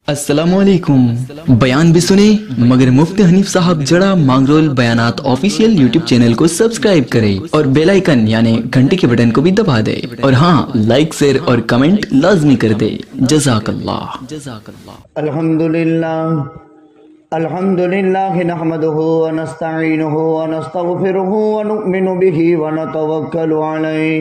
अस्सलामुअलैकुम। बयान भी सुने मगर मुफ्ती हनीफ साहब जड़ा मांगरोल बयानात ऑफिशियल यूट्यूब चैनल को सब्सक्राइब करें और बेल आइकन यानी घंटे के बटन को भी दबा दे और हाँ, लाइक शेयर और कमेंट लाजमी कर दे। जज़ाकल्लाह। अल्हम्दुलिल्लाह नहमदुहु व नस्तईनुहु व नस्तगफिरुहु व नु'मिनु बिही व नतवक्कलु अलैहि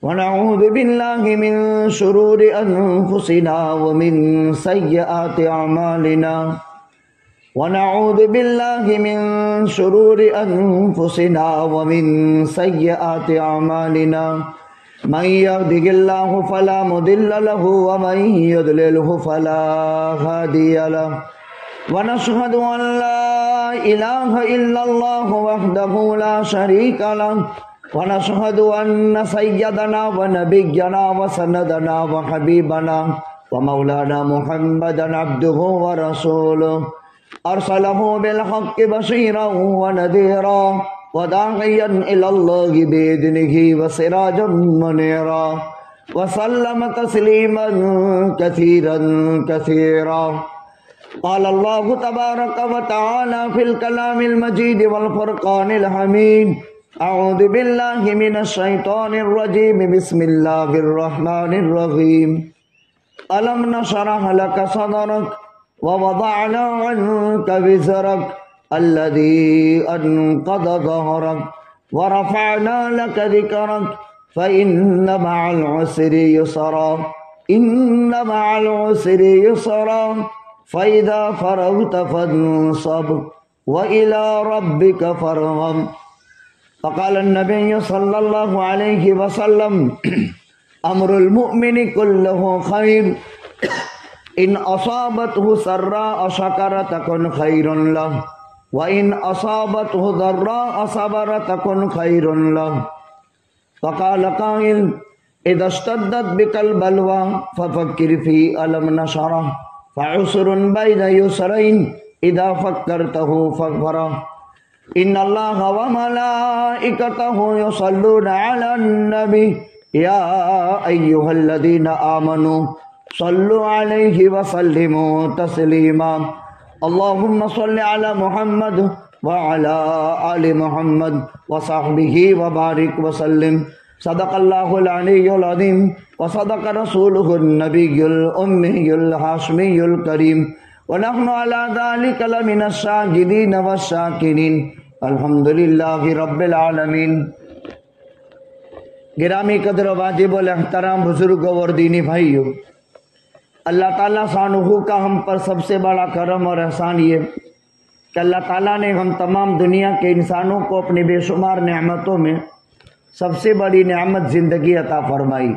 व नऊज़ु बिल्लाहि मिन शुरूरि अनफुसिना व मिन सय्यिआति अमालिना व नऊज़ु बिल्लाहि मिन शुरूरि अनफुसिना व मिन सय्यिआति अमालिना मन यहदिहिल्लाहु फला मुदिल्ल लहु व मन युद्लिल्हु फला हादिय लहु वनशहदु अन ला इलाहा इल्लल्लाह वहदहु ला शरीका लहु वनशहदु अन्न सय्यदना व नबिय्यना व सनदना व हबीबना व मौलाना मुहम्मदन अब्दुहु व रसूलुहु अरसलहु बिल हक्कि बशीरन व नज़ीरा व दाइयन इलल्लाहि बिइज़निहि व सिराजम मुनीरा व सल्लम तस्लीमन कसीरन कसीरा। قال الله تبارك وتعالى في الكلام المجيد والفرقان الحميد أعوذ بالله من الشيطان الرجيم بسم الله الرحمن الرحيم ألم نشرح لك صدرك ووضعنا عنك وزرك الذي أنقض ظهرك ورفعنا لك ذكرك فإن مع العسر يسرا إن مع العسر يسرا فَإِذَا فَرَغْتَ فَانصَبْ وَإِلَى رَبِّكَ فَارْغَب۔ فقال النبي صلى الله عليه وسلم أمر المؤمن كله خير إن أصابته سراء شكر تكن خير له وإن أصابته ضراء صبر تكن خير له۔ فقال قائل إذا اشتدت بك البلوى ففكر في ألم نشرح فعسر بين يسرين إذا فكرته فاغفره إن الله وملائكته يصلون على النبي يا أيها الذين آمنوا صلوا عليه وسلموا تسليما اللهم صل على محمد وعلى آل محمد وصحبه وبارك وسلم صدق اللہ العلی العظیم وصدق رسولہ النبی الأمی الحاشمی الکریم ونحن على ذلك لمن الشاہدین والشاکرین الحمدللہ رب العالمین۔ گرامی قدر و واجب الاحترام بزرگوں اور دینی بھائیوں، اللہ تعالیٰ شانہ کا ہم پر سب سے بڑا کرم اور احسان یہ کہ اللہ تعالیٰ نے ہم تمام دنیا کے انسانوں کو اپنی بے شمار نعمتوں میں سب سے بڑی نعمت زندگی عطا فرمائی،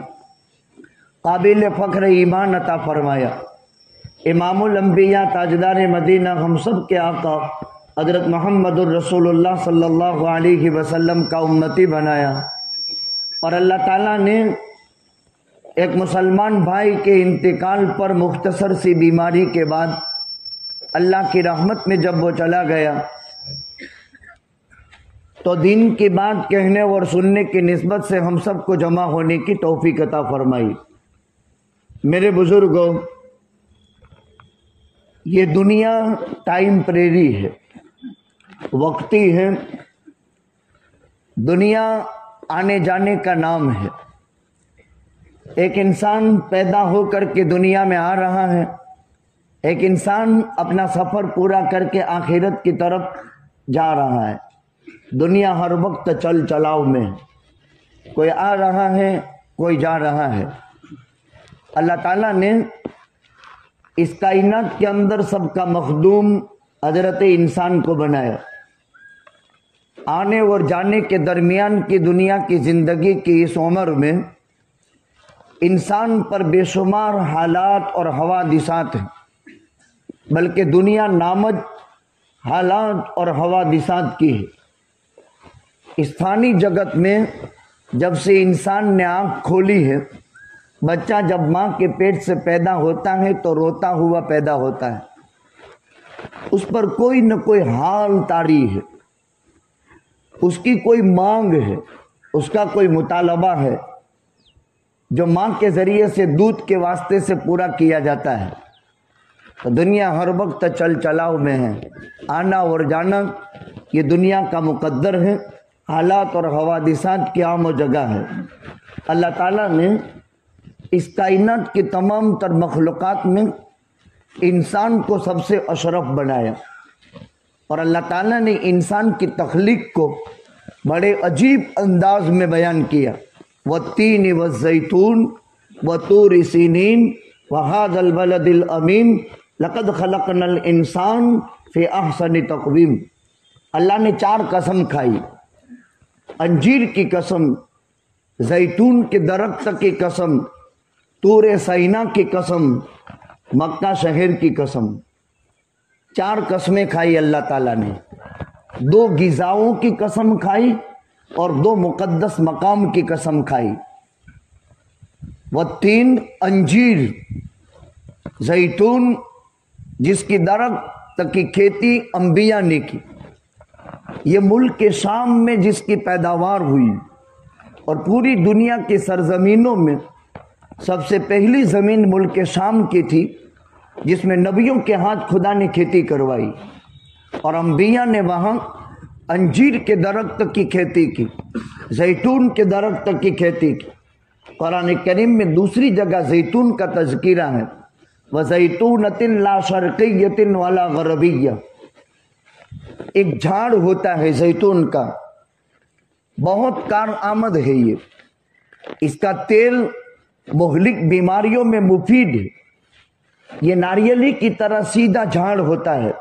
قابل فخر ایمان عطا فرمایا، امام الانبیاء تاجدار مدینہ ہم سب کے آقا حضرت محمد الرسول اللہ صلی اللہ علیہ وسلم کا امتی بنایا، اور اللہ تعالیٰ نے ایک مسلمان بھائی کے انتقال پر مختصر سی بیماری کے بعد اللہ کی رحمت میں جب وہ چلا گیا تو دین کی بات کہنے اور سننے کی نسبت سے ہم سب کو جمع ہونے کی توفیق عطا فرمائی۔ میرے بزرگوں، یہ دنیا ٹائمپریری ہے، وقتی ہے، دنیا آنے جانے کا نام ہے۔ ایک انسان پیدا ہو کر کے دنیا میں آ رہا ہے، ایک انسان اپنا سفر پورا کر کے آخرت کی طرف جا رہا ہے۔ دنیا ہر وقت چل چلاؤ میں، کوئی آ رہا ہے، کوئی جا رہا ہے۔ اللہ تعالیٰ نے اس کائنات کے اندر سب کا مخدوم حضرت انسان کو بنایا۔ آنے اور جانے کے درمیان کی دنیا کی زندگی کی اس عمر میں انسان پر بے شمار حالات اور حوادثات ہیں، بلکہ دنیا نامد حالات اور حوادثات کی ہے۔ اس فانی جگت میں جب سے انسان نے آنکھ کھولی ہے، بچہ جب ماں کے پیٹ سے پیدا ہوتا ہے تو روتا ہوا پیدا ہوتا ہے، اس پر کوئی نہ کوئی حال طاری ہے، اس کی کوئی مانگ ہے، اس کا کوئی مطالبہ ہے جو ماں کے ذریعے سے دودھ کے واسطے سے پورا کیا جاتا ہے۔ تو دنیا ہر وقت چل چلاؤ میں ہے، آنا اور جانا یہ دنیا کا مقدر ہے، حالات اور حوادثات کی عام و جگہ ہے۔ اللہ تعالیٰ نے اس کائنات کی تمام تر مخلوقات میں انسان کو سب سے اشرف بنایا، اور اللہ تعالیٰ نے انسان کی تخلیق کو بڑے عجیب انداز میں بیان کیا۔ والتین والزیتون وطور سینین وہذا البلد الامین لقد خلقنا الانسان فی احسن تقویم۔ اللہ نے 4 قسم کھائی، انجیر کی قسم، زیتون کے درخت کی قسم، طور سینا کی قسم، مکہ شہر کی قسم۔ 4 قسمیں کھائی اللہ تعالیٰ نے، 2 غذاؤں کی قسم کھائی اور 2 مقدس مقام کی قسم کھائی۔ والتین انجیر، زیتون جس کی درخت کی کھیتی انبیاء نے کی، یہ ملک شام میں جس کی پیداوار ہوئی، اور پوری دنیا کی سرزمینوں میں سب سے پہلی زمین ملک شام کی تھی جس میں نبیوں کے ہاتھ خدا نے کھیتی کروائی، اور انبیاء نے وہاں انجیر کے درخت کی کھیتی کی، زیتون کے درخت کی کھیتی کی۔ قرآن کریم میں دوسری جگہ زیتون کا تذکرہ ہے، وَزَيْتُونَةٍ لَا شَرْقِيَّةٍ وَلَا غَرْبِيَّةٍ۔ ایک جھاڑ ہوتا ہے زیتون کا، بہت کارآمد ہے اس کا تیل مہلک بیماریوں میں مفید ہے۔ یہ ناریلی کی طرح سیدھا جھاڑ ہوتا ہے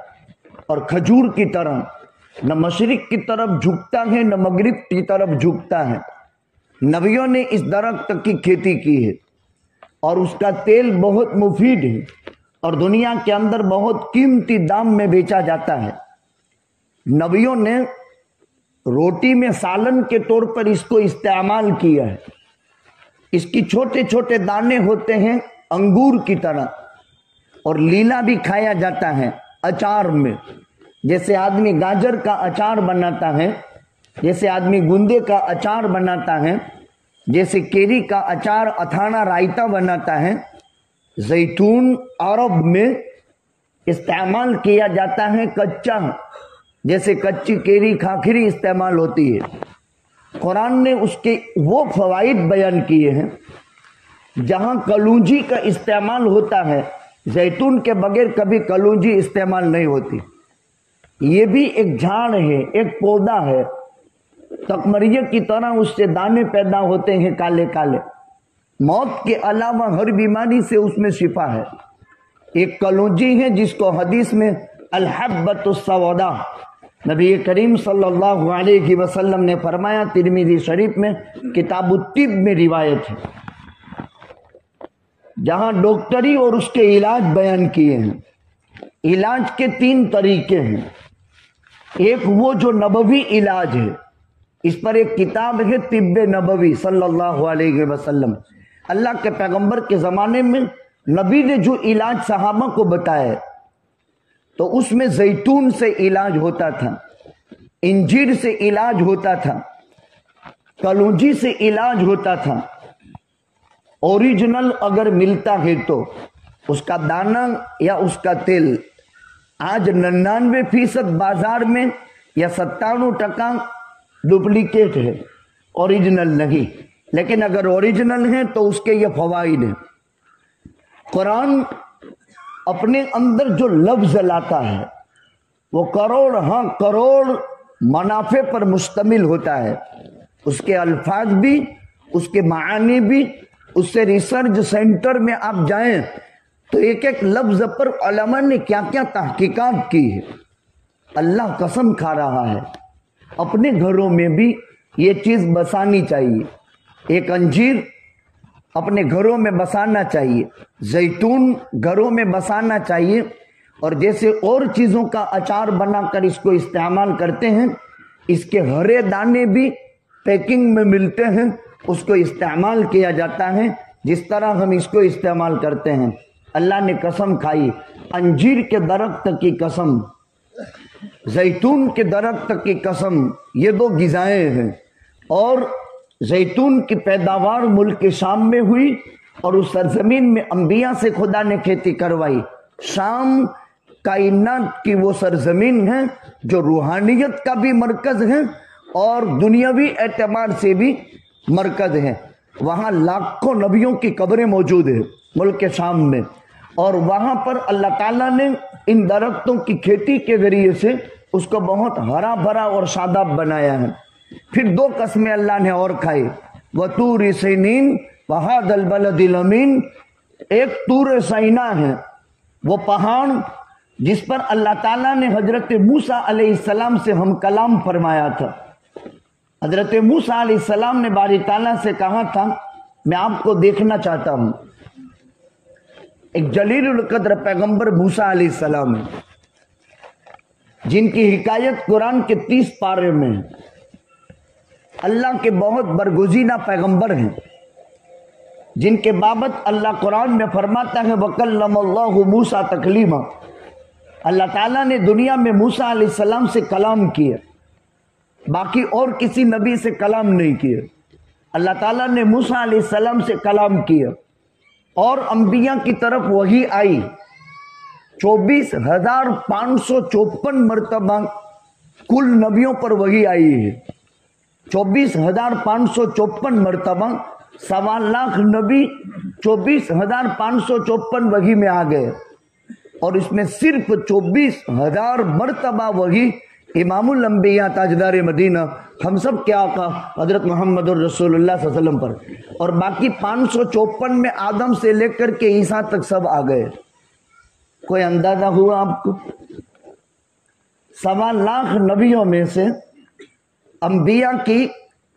اور کھجور کی طرح نہ مشرق کی طرف جھکتا ہے نہ مغرب کی طرف جھکتا ہے۔ نبیوں نے اس درخت کی کھیتی کی ہے اور اس کا تیل بہت مفید ہے اور دنیا کے اندر بہت قیمتی دام میں بیچا جاتا ہے۔ نبیوں نے روٹی میں سالن کے طور پر اس کو استعمال کیا ہے۔ اس کی چھوٹے چھوٹے دانے ہوتے ہیں انگور کی طرح، اور لیلا بھی کھایا جاتا ہے اچار میں، جیسے آدمی گاجر کا اچار بناتا ہے، جیسے آدمی گندے کا اچار بناتا ہے، جیسے کیری کا اچار اتھانا رائتا بناتا ہے۔ زیتون عرب میں استعمال کیا جاتا ہے کچا، جیسے کچی کیری کھاکھری استعمال ہوتی ہے۔ قرآن نے اس کے وہ فوائد بیان کیے ہیں جہاں کلونجی کا استعمال ہوتا ہے، زیتون کے بغیر کبھی کلونجی استعمال نہیں ہوتی۔ یہ بھی ایک جھاڑ ہے، ایک پودا ہے، تکمریہ کی طرح اس سے دانے پیدا ہوتے ہیں کالے کالے۔ موت کے علاوہ ہر بیماری سے اس میں شفا ہے۔ ایک کلونجی ہے جس کو حدیث میں الحبۃ السوداء نبی کریم صلی اللہ علیہ وسلم نے فرمایا، ترمذی شریف میں کتاب الطب میں روایت ہے، جہاں ڈاکٹری اور اس کے علاج بیان کیے ہیں۔ علاج کے 3 طریقے ہیں۔ ایک وہ جو نبوی علاج ہے، اس پر ایک کتاب ہے طب نبوی صلی اللہ علیہ وسلم۔ اللہ کے پیغمبر کے زمانے میں نبی نے جو علاج صحابہ کو بتایا تو اس میں زیتون سے علاج ہوتا تھا، انجیر سے علاج ہوتا تھا، کلونجی سے علاج ہوتا تھا۔ اوریجنل اگر ملتا ہے تو اس کا دانہ یا اس کا تیل آج 99% بازار میں یا 97% ڈپلیکیٹ ہے، اوریجنل نہیں۔ لیکن اگر اوریجنل ہے تو اس کے یہ فوائد ہیں۔ قرآن اپنے اندر جو لفظ لاتا ہے وہ کروڑ منافع پر مشتمل ہوتا ہے۔ اس کے الفاظ بھی، اس کے معانی بھی، اس سے ریسرچ سینٹر میں آپ جائیں تو ایک ایک لفظ پر علماء نے کیا کیا تحقیقات کی ہے۔ اللہ قسم کھا رہا ہے، اپنے گھروں میں بھی یہ چیز بسانی چاہیے۔ ایک انجیر اپنے گھروں میں بسانا چاہیے، زیتون گھروں میں بسانا چاہیے، اور جیسے اور چیزوں کا اچار بنا کر اس کو استعمال کرتے ہیں، اس کے ہرے دانے بھی پیکنگ میں ملتے ہیں، اس کو استعمال کیا جاتا ہے جس طرح ہم اس کو استعمال کرتے ہیں۔ اللہ نے قسم کھائی، انجیر کے درخت کی قسم، زیتون کے درخت کی قسم، یہ 2 غذائیں ہیں، اور زیتون کی پیداوار ملک شام میں ہوئی اور اس سرزمین میں انبیاء سے خدا نے کھیتی کروائی، शाम कायनात की वो सरजमीन है जो रूहानियत का भी मरकज है और दुनियावी एतबार से भी मरकज है। वहाँ लाखों नबियों की कब्रें मौजूद है मुल्क शाम में, और वहाँ पर अल्लाह ताला ने इन दरख्तों की खेती के जरिए से उसको बहुत हरा भरा और शादाब बनाया है। फिर 2 कसमें अल्लाह ने और खाई, वतूर सैनीन वहादल बलदिल अमीन। एक तूर सैना है, वो पहाड़ जिस पर अल्लाह ताला ने हजरत मूसा अलैहिस्सलाम से हम कलाम फरमाया था। हजरत मूसा अलैहिस्सलाम ने बारी ताला से कहा था, मैं आपको देखना चाहता हूं। एक जलीलुल कद्र पैगंबर मूसा अलैहिस्सलाम है, जिनकी हिकायत कुरान के 30 पारे में है। अल्लाह के बहुत बरगुज़ीदा पैगंबर हैं, जिनके बाबत अल्लाह कुरान में फरमाता है वकल्लमल्लाहु मूसा तकलीमा। अल्लाह ताला ने दुनिया में मूसा अलैहिस्सलाम से कलाम किया, बाकी और किसी नबी से कलाम नहीं किया। अल्लाह ताला ने मूसा अलैहिस्सलाम से कलाम किया और अंबिया की तरफ वही आई। 24,554 मरतबा कुल नबियों पर वही आई है। 24,554 मरतबा 1.25 लाख नबी 24,554 वही में आ गए, और इसमें सिर्फ 24,000 मरतबा वही इमामुल अंबिया ताजदार मदीना हम सब के आका हजरत मोहम्मद रसूलुल्लाह सल्लल्लाहु अलैहि वसल्लम पर, और बाकी 554 में आदम से लेकर के ईसा तक सब आ गए। कोई अंदाजा हुआ आपको? 1.25 लाख नबियों में से अंबिया की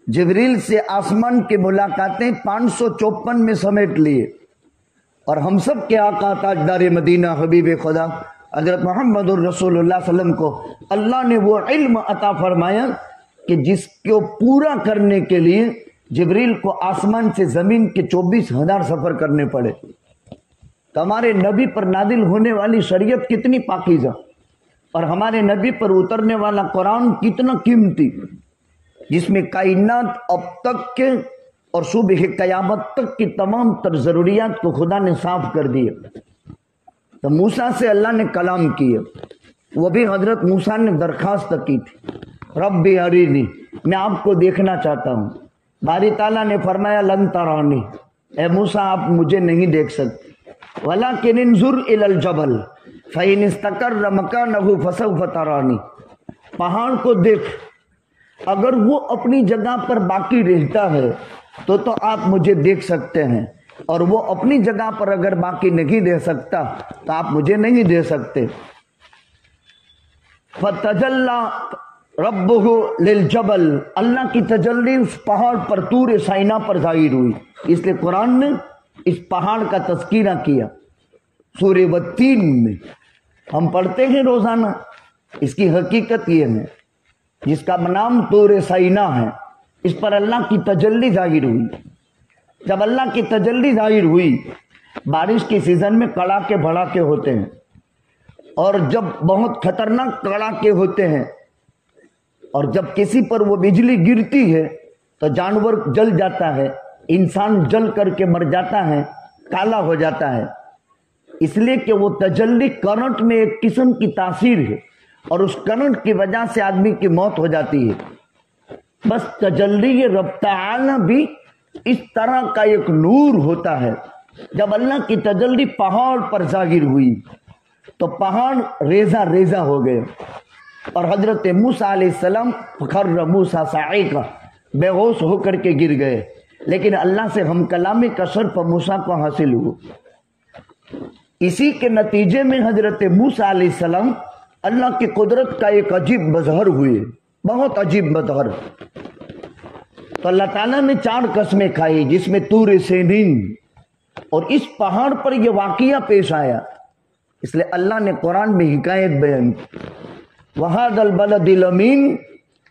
जिब्रील से आसमान की मुलाकातें 554 में समेट लिए, और हम सब के आका ताजदार मदीना हबीब खुदा हजरत मोहम्मद रसूलुल्लाह सल्लल्लाहु अलैहि वसल्लम को अल्लाह ने वो इल्म अता फरमाया कि जिसको पूरा करने के लिए जिब्रील को आसमान से जमीन के 24,000 सफर करने पड़े। तो हमारे नबी पर नादिल होने वाली शरीयत कितनी पाकीज़ा, और हमारे नबी पर उतरने वाला कुरान कितना कीमती, जिसमें कायनात अब तक के और सुबह क़यामत तक की तमाम तर ज़रूरियात को खुदा ने साफ कर दिया। तो मूसा से अल्लाह ने कलाम किया, वो भी हजरत मूसा ने दरख्वास्त की थी, रब्बी अरीनी, मैं आपको देखना चाहता हूँ। बारी ताला ने फरमाया लन तरानी, ए मूसा आप मुझे नहीं देख सकते, वलाकिन इंजुर इलल जबल फइन इस्तकर मकानहु फसौफ तरानी। पहाड़ को देख, अगर वो अपनी जगह पर बाकी रहता है तो आप मुझे देख सकते हैं, और वो अपनी जगह पर अगर बाकी नहीं दे सकता तो आप मुझे नहीं दे सकते। फतजल्ला रब्बुहु लिल जबल, अल्लाह की तजल्ली उस पहाड़ पर तूर साइना पर जाहिर हुई। इसलिए कुरान ने इस पहाड़ का तज़किरा किया सूरह वत्तीन में, हम पढ़ते हैं रोजाना। इसकी हकीकत ये है, जिसका नाम तूर साइना है, इस पर अल्लाह की तजल्ली जाहिर हुई। जब अल्लाह की तजल्ली जाहिर हुई, बारिश के सीजन में कड़ाके भड़ाके होते हैं, और जब बहुत खतरनाक कड़ाके होते हैं, और जब किसी पर वो बिजली गिरती है तो जानवर जल जाता है, इंसान जल करके मर जाता है, काला हो जाता है। इसलिए कि वो तजल्ली करंट में एक किस्म की तासीर है, और उस करंट की वजह से आदमी की मौत हो जाती है। बस तजल्ली रब तआला भी इस तरह का एक नूर होता है। जब अल्लाह की तजल्ली पहाड़ पर जाहिर हुई तो पहाड़ रेजा रेजा हो गए, और हजरत मूसा अलैहिस्सलाम फखर्र मूसा साइका, बेहोश होकर के गिर गए। लेकिन अल्लाह से हम कलामी का शर्फ मूसा को हासिल हुआ। इसी के नतीजे में हजरत मूसा अलैहिस्सलाम अल्लाह की कुदरत का एक अजीब मजहर हुए, बहुत अजीब मजहर। तो अल्लाह ताला ने 4 कसमें खाई, जिसमें तूर सीनीन, और इस पहाड़ पर यह वाकया पेश आया। इसलिए अल्लाह ने कुरान में हिकायत बयान की। वहादल बलदिल अमीन,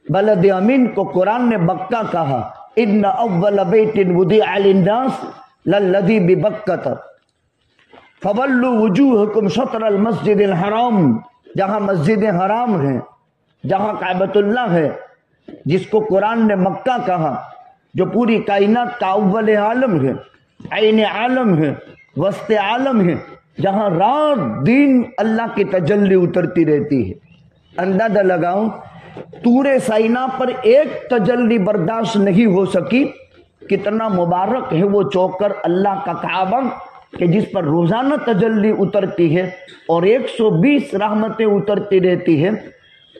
बलद अमीन को कुरान ने बक्का कहा। इन्ना अव्वल बैतिन वुदिअ लिन्नास लल्लज़ी बिबक्कत फवल्लु वुजूहकुम शत्रल मस्जिदिल हराम, जहां मस्जिद हराम है, जहां काबतुल्लाह है, जिसको कुरान ने मक्का कहा, जो पूरी कायनात का अव्वल आलम है, आईन आलम है, वस्ते आलम है, جہاں رات دن اللہ کی تجلی اترتی رہتی ہے. اندازہ لگاؤ طور سینا پر ایک تجلی برداشت نہیں ہو سکی، کتنا مبارک ہے وہ چوکر اللہ کا کعبہ کہ جس پر روزانہ تجلی اترتی ہے اور 120 رحمتیں اترتی رہتی ہیں،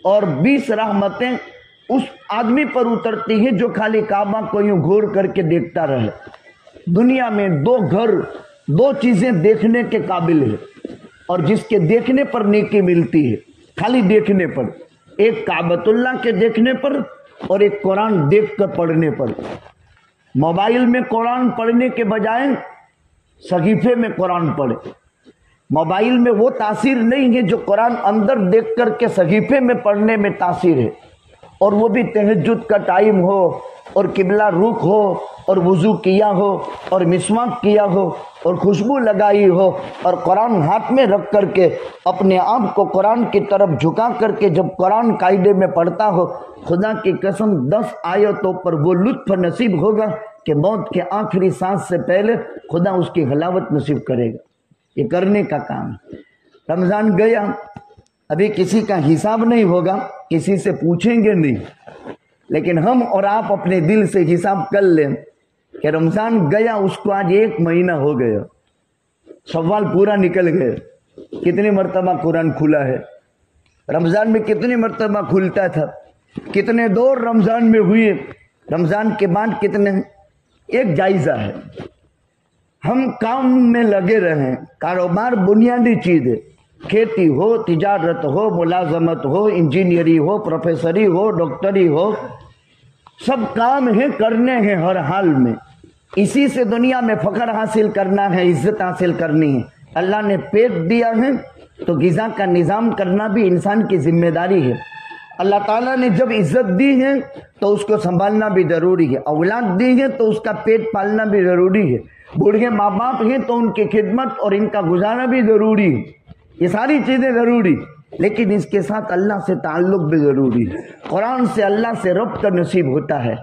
اور 20 رحمتیں اس آدمی پر اترتی ہیں جو خالی کعبہ کو یوں گھور کر کے دیکھتا رہے. دنیا میں 2 گھر 2 چیزیں دیکھنے کے قابل ہے اور جس کے دیکھنے پر نیکی ملتی ہے، خالی دیکھنے پر، ایک کعبۃ اللہ کے دیکھنے پر اور ایک قرآن دیکھ کر پڑھنے پر. موبائل میں قرآن پڑھنے کے بجائے صحیفے میں قرآن پڑھے. موبائل میں وہ تاثیر نہیں ہے جو قرآن اندر دیکھ کر کے صحیفے میں پڑھنے میں تاثیر ہے، اور وہ بھی تہجد کا ٹائم ہو اور قبلہ رخ ہو اور وضو کیا ہو اور مسواک کیا ہو اور خوشبو لگائی ہو اور قرآن ہاتھ میں رکھ کر کے اپنے آپ کو قرآن کی طرف جھکا کر کے جب قرآن قاعدے میں پڑھتا ہو. خدا کی قسم 10 آیتوں پر وہ لطف نصیب ہوگا کہ موت کے آخری سانس سے پہلے خدا اس کی حلاوت نصیب کرے گا. یہ کرنے کا کام ہے. رمضان گیا، ابھی کسی کا حساب نہیں ہوگا، کسی سے پوچھیں گے نہیں، لیکن ہم اور آپ اپنے دل سے حساب کر لیں کہ رمضان گیا، اس کو آج 1 مہینہ ہو گیا، شوال پورا نکل گیا. کتنی مرتبہ قرآن کھلا ہے؟ رمضان میں کتنی مرتبہ کھلتا تھا؟ کتنے دور رمضان میں ہوئے؟ رمضان کے بعد کتنے؟ ایک جائزہ ہے، ہم کام میں لگے رہیں. کاروبار بنیادی چیز ہے، کھیتی ہو، تجارت ہو، ملازمت ہو، انجینئری ہو، پروفیسری ہو، ڈاکٹری ہو، سب کام ہیں، کرنے ہیں ہر حال میں. اسی سے دنیا میں فخر حاصل کرنا ہے، عزت حاصل کرنی ہے. اللہ نے پیٹ دیا ہے تو غذا کا نظام کرنا بھی انسان کی ذمہ داری ہے. اللہ تعالیٰ نے جب عزت دی ہے تو اس کو سنبھالنا بھی ضروری ہے. اولاد دی ہے تو اس کا پیٹ پالنا بھی ضروری ہے. بوڑھے ماں باپ ہیں تو ان کی خدمت اور ان کا گزارا بھی ضروری ہے. یہ ساری چیزیں ضروری، لیکن اس کے ساتھ اللہ سے تعلق بھی ضروری ہے. قرآن سے اللہ سے ربط نصیب ہوتا ہے.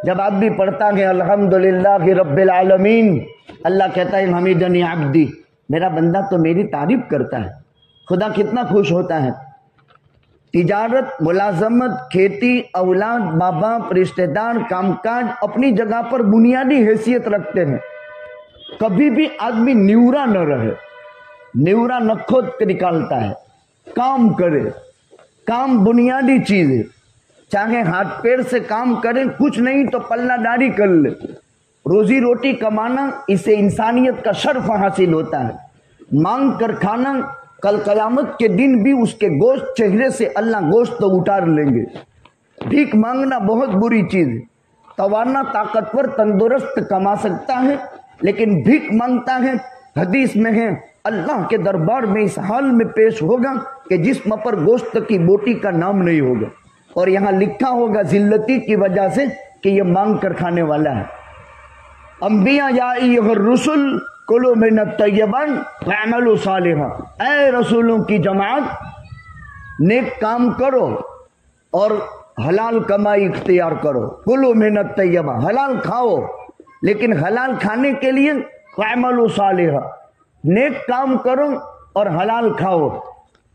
جب آپ بھی پڑھتا ہے الحمدللہ رب العالمین، اللہ کہتا ہے حمیدنی عبدی، میرا بندہ تو میری تعریف کرتا ہے. خدا کتنا خوش ہوتا ہے. تجارت، ملازمت، کھیتی، اولاد، ماں باپ، رشتہ دار، کام کاج اپنی جگہ پر بنیادی حیثیت رکھتے ہیں. کبھی بھی آدمی نیورا نہ رہے، نیورا نہ کھود کے نکالتا ہے. کام کرے، کام بنیادی چیز ہے. چاہے ہاتھ پیر سے کام کرے، کچھ نہیں تو پلہ داری کر لے. روزی روٹی کمانا، اسے انسانیت کا شرف حاصل ہوتا ہے. مانگ کر کھانا، کل قیامت کے دن بھی اس کے گوشت چہرے سے اللہ گوشت تو اتار لیں گے. بھیک مانگنا بہت بری چیز ہے. توانا طاقتور تندرست کما سکتا ہے لیکن بھیک مانگتا ہے، حدیث میں ہے اللہ کے دربار میں اس حال میں پیش ہوگا کہ جسم پر گوشت کی بوٹی کا نام نہیں ہوگا، اور یہاں لکھا ہوگا ذلتی کی وجہ سے کہ یہ مانگ کر کھانے والا ہے. انبیاء یا ایھا الرسل کلوا من الطیبات واعملوا صالحا، اے رسولوں کی جماعت نیک کام کرو اور حلال کمائی اختیار کرو. کلوا من الطیبات، حلال کھاؤ، لیکن حلال کھانے کے لیے واعملوا صالحا، نیک کام کرو اور حلال کھاؤ.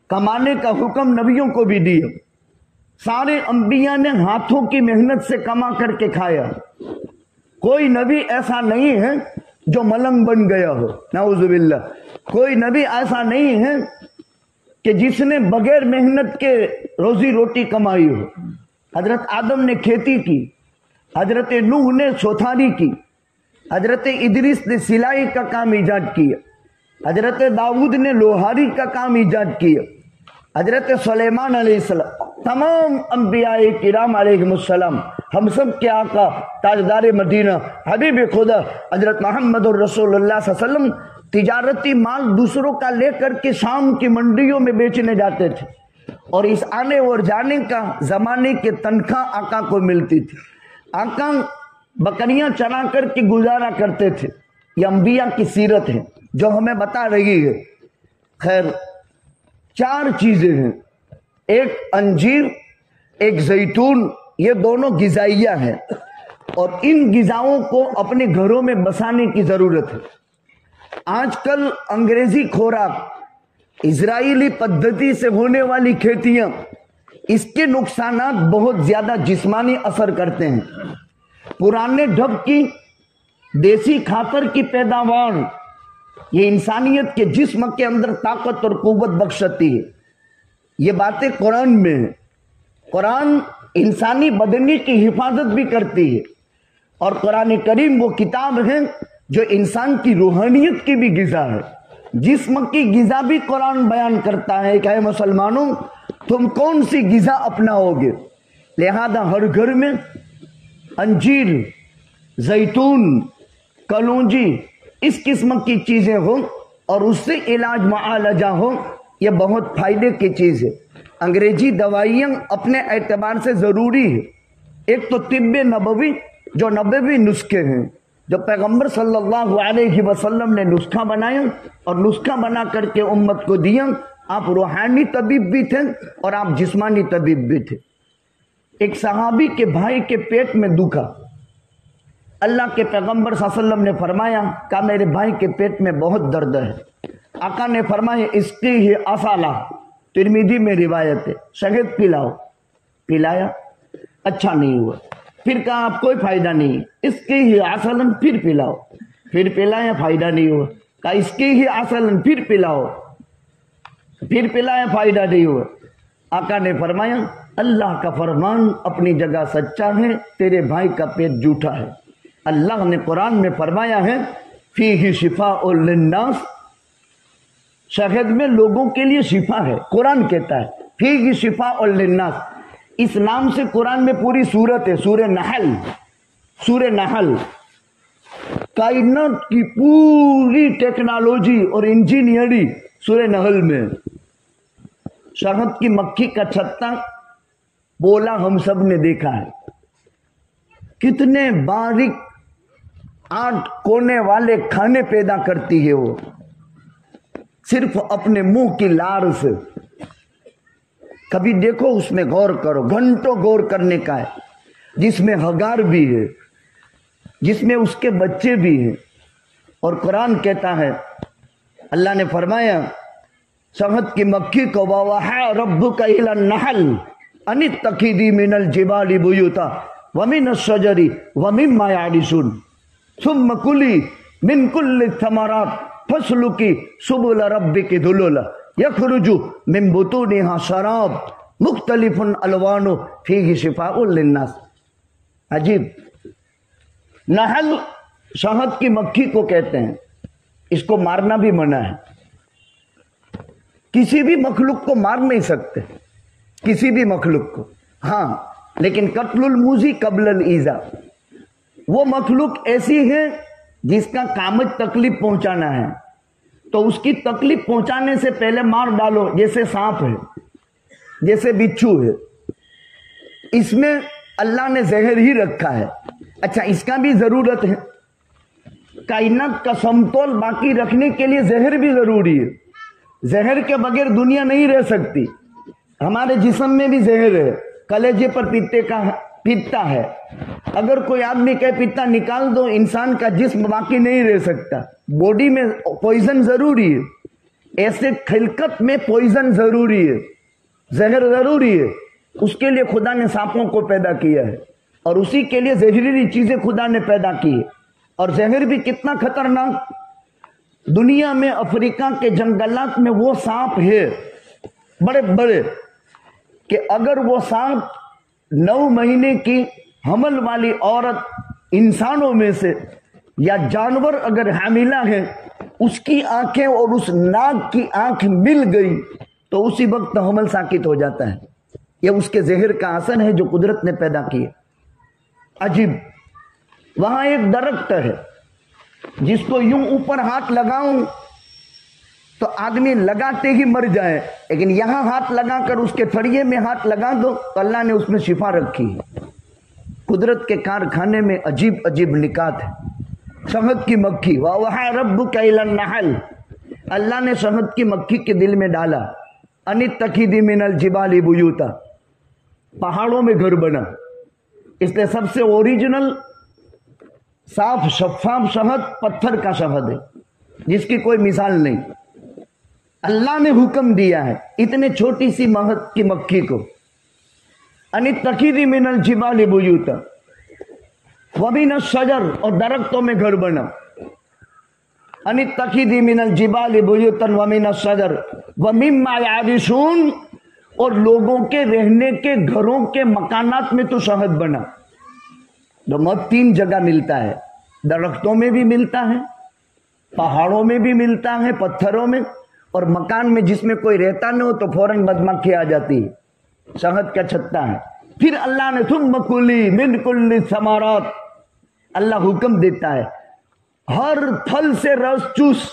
کمانے کا حکم نبیوں کو بھی دیا. سارے انبیاء نے ہاتھوں کی محنت سے کما کر کے کھایا. کوئی نبی ایسا نہیں ہے جو ملنگ بن گیا ہو، نعوذ باللہ. کوئی نبی ایسا نہیں ہے کہ جس نے بغیر محنت کے روزی روٹی کمائی ہو. حضرت آدم نے کھیتی کی، حضرت نوح نے سوتھاری کی، حضرت ادریس نے سلائی کا کام ایجاد کیا، حضرت داؤد نے لوہاری کا کام ایجاد کیا، حضرت سلیمان علیہ السلام، تمام انبیاء کرام علیہ السلام، ہم سب کے آقا تاجدار مدینہ حبیب خدا حضرت محمد الرسول اللہ صلی اللہ علیہ وسلم تجارتی مال دوسروں کا لے کر کے شام کی منڈیوں میں بیچنے جاتے تھے، اور اس آنے اور جانے کا زمانے کے تنخواہ آقا کو ملتی تھی. آقا بکریاں چرا کر کے گزارا کرتے تھے. یہ انبیاء کی سیرت ہے جو ہمیں بتا رہی ہے. خیر 4 چیزیں ہیں، ایک انجیر، ایک زیتون، یہ دونوں غذائیہ ہیں، اور ان غذاؤں کو اپنے گھروں میں بسانے کی ضرورت ہے. आजकल अंग्रेजी खुराक, इजरायली पद्धति से होने वाली खेतियां, इसके नुकसानात बहुत ज्यादा जिस्मानी असर करते हैं। पुराने ढब की देसी खातर की पैदावार ये इंसानियत के जिस्म के अंदर ताकत और कुव्वत बख्शती है। ये बातें कुरान में है। कुरान इंसानी बदनी की हिफाजत भी करती है और कुरान करीम वो किताब है जो इंसान की रूहानियत की भी गिज़ा है, जिस्म की गिज़ा भी कुरान बयान करता है कि मुसलमानों तुम कौन सी गिज़ा अपनाओगे। लिहाजा हर घर में अंजीर, जैतून, कलौंजी इस किस्म की चीजें हो और उससे इलाज मुआलजा हो, यह बहुत फायदे की चीज है। अंग्रेजी दवाइयां अपने एतबार से जरूरी है। एक तो तिब्बे नबवी जो नबवी नुस्खे हैं, जो पैगंबर सल्लल्लाहु अलैहि वसल्लम ने नुस्खा बनाया और नुस्खा बना करके उम्मत को दिया। आप रूहानी तबीब भी थे और आप जिस्मानी तबीब भी थे। एक सहाबी के भाई के पेट में दुखा, अल्लाह के पैगंबर सल्लल्लाहु अलैहि वसल्लम ने फरमाया कि मेरे भाई के पेट में बहुत दर्द है। आका ने फरमाया इसकी ही असाला, तिरमिजी में रिवायत है, शहद पिलाओ। पिलाया, अच्छा नहीं हुआ। फिर कहा आप कोई फायदा नहीं, इसकी ही आसलन फिर पिलाओ। फिर पिलाया, फायदा नहीं हुआ। कहा इसकी ही आसलन फिर पिलाओ। फिर पिलाया, फायदा नहीं हुआ। आका ने फरमाया अल्लाह का फरमान अपनी जगह सच्चा है, तेरे भाई का पेट झूठा है। अल्लाह ने कुरान में फरमाया है फीही शिफाउल लिन्नास, शहद में लोगों के लिए शिफा है। कुरान कहता है फीही शिफाउल लिन्नास। इस नाम से कुरान में पूरी सूरत है, सूरह नहल। सूरह नहल कायनात की पूरी टेक्नोलॉजी और इंजीनियरिंग सूरह नहल में। शहद की मक्खी का छत्ता बोला हम सब ने देखा है, कितने बारीक 8 कोने वाले खाने पैदा करती है वो, सिर्फ अपने मुंह की लार से। कभी देखो, उसमें गौर करो, घंटों गौर करने का है। जिसमें हगार भी है, जिसमें उसके बच्चे भी हैं। और कुरान कहता है, अल्लाह ने फरमाया शहद की मक्खी को वहा रब्बुका इला नहल अनित्तखिदी मिनल जिबाली बुयूता वमिन शजरी वमिम्मा यारिसून सुम्मा कुली मिन कुल्लि थमरात फस्लुकी सुबुल रब्बिकी दुलुला यखरुजु मिन बुतूनिहा शराब मुख्तलिफुन अलवानु फीही शिफाउल लिन्नास। अजीब, नहल शहद की मक्खी को कहते हैं। इसको मारना भी मना है। किसी भी मखलूक को मार नहीं सकते, किसी भी मखलूक को। हाँ, लेकिन कत्लुल मूजी कबलल ईजा, वो मखलूक ऐसी है जिसका काम तकलीफ पहुंचाना है, तो उसकी तकलीफ पहुंचाने से पहले मार डालो। जैसे सांप है, जैसे बिच्छू है, इसमें अल्लाह ने जहर ही रखा है। अच्छा, इसका भी जरूरत है। कायनात का समतोल बाकी रखने के लिए जहर भी जरूरी है। जहर के बगैर दुनिया नहीं रह सकती। हमारे जिस्म में भी जहर है, कलेजे पर पित्ता है। अगर कोई आदमी कहे पित्ता निकाल दो, इंसान का जिस्म बाकी नहीं रह सकता। बॉडी में पॉइजन जरूरी है, ऐसे खिलकत में पॉइजन जरूरी है, जहर जरूरी है। उसके लिए खुदा ने सांपों को पैदा किया है और उसी के लिए जहरीली चीजें खुदा ने पैदा की है। और जहर भी कितना खतरनाक, दुनिया में अफ्रीका के जंगलात में वो सांप है बड़े बड़े कि अगर वो सांप 9 महीने की हमल वाली औरत इंसानों में से या जानवर अगर हामिला है, उसकी आंखें और उस नाग की आंख मिल गई तो उसी वक्त हमल साकित हो जाता है। यह उसके जहर का असर है जो कुदरत ने पैदा किया। अजीब, वहां एक दरख्त है जिसको यूं ऊपर हाथ लगाऊं तो आदमी लगाते ही मर जाए, लेकिन यहां हाथ लगाकर उसके फड़िए में हाथ लगा दो तो अल्लाह ने उसमें शिफा रखी है। कुदरत के कारखाने में अजीब अजीब निकात है। शहद की मक्खी, वहा रब्बुका इला नहल, अल्लाह ने शहद की मक्खी के दिल में डाला। अनित्तखिदी मिनल जिबाली बुयूता, पहाड़ों में घर बना। इसलिए सबसे ओरिजिनल साफ शफाफ शहद पत्थर का शहद है। جس کی کوئی مثال نہیں. اللہ نے حکم دیا ہے اتنے چھوٹی سی مہد کی مکھی کو، ان اتخذی من الجبال بیوتا ومن الشجر، اور درختوں میں گھر بنا، ان اتخذی من الجبال بیوتا ومن الشجر ومما یعرشون، اور لوگوں کے رہنے کے گھروں کے مکانات میں تو شہد بنا. تو مد 3 جگہ ملتا ہے، درختوں میں بھی ملتا ہے، پہاڑوں میں بھی ملتا ہے، پتھروں میں، اور مکان میں جس میں کوئی رہتا نہ ہو تو فوراً مدمکھی آ جاتی ہے، شہد کا چھتا ہے. پھر اللہ نے ثم کلی من کل ثمرات، اللہ حکم دیتا ہے ہر پھل سے رس چوس.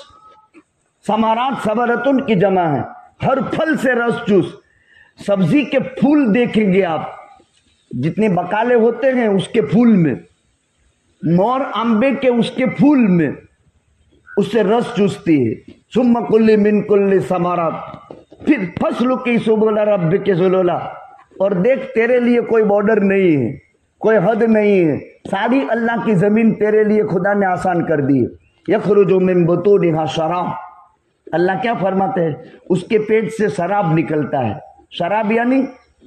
ثمرات ثمرتن کی جمع ہے، ہر پھل سے رس چوس. سبزی کے پھول دیکھیں گے آپ، جتنے بکالے ہوتے ہیں اس کے پھول میں، مور آمبے کے اس کے پھول میں، اس سے رس چوستی ہے. ثم کل من کل ثمرات، پھر فصل کی سبل ربک ذللا، اور دیکھ تیرے لیے کوئی بارڈر نہیں ہے، کوئی حد نہیں ہے، ساری اللہ کی زمین تیرے لیے خدا نے آسان کر دی ہے. یخرج من بطونها شراب، اللہ کیا فرماتے ہیں؟ اس کے پیٹ سے شراب نکلتا ہے. شراب یعنی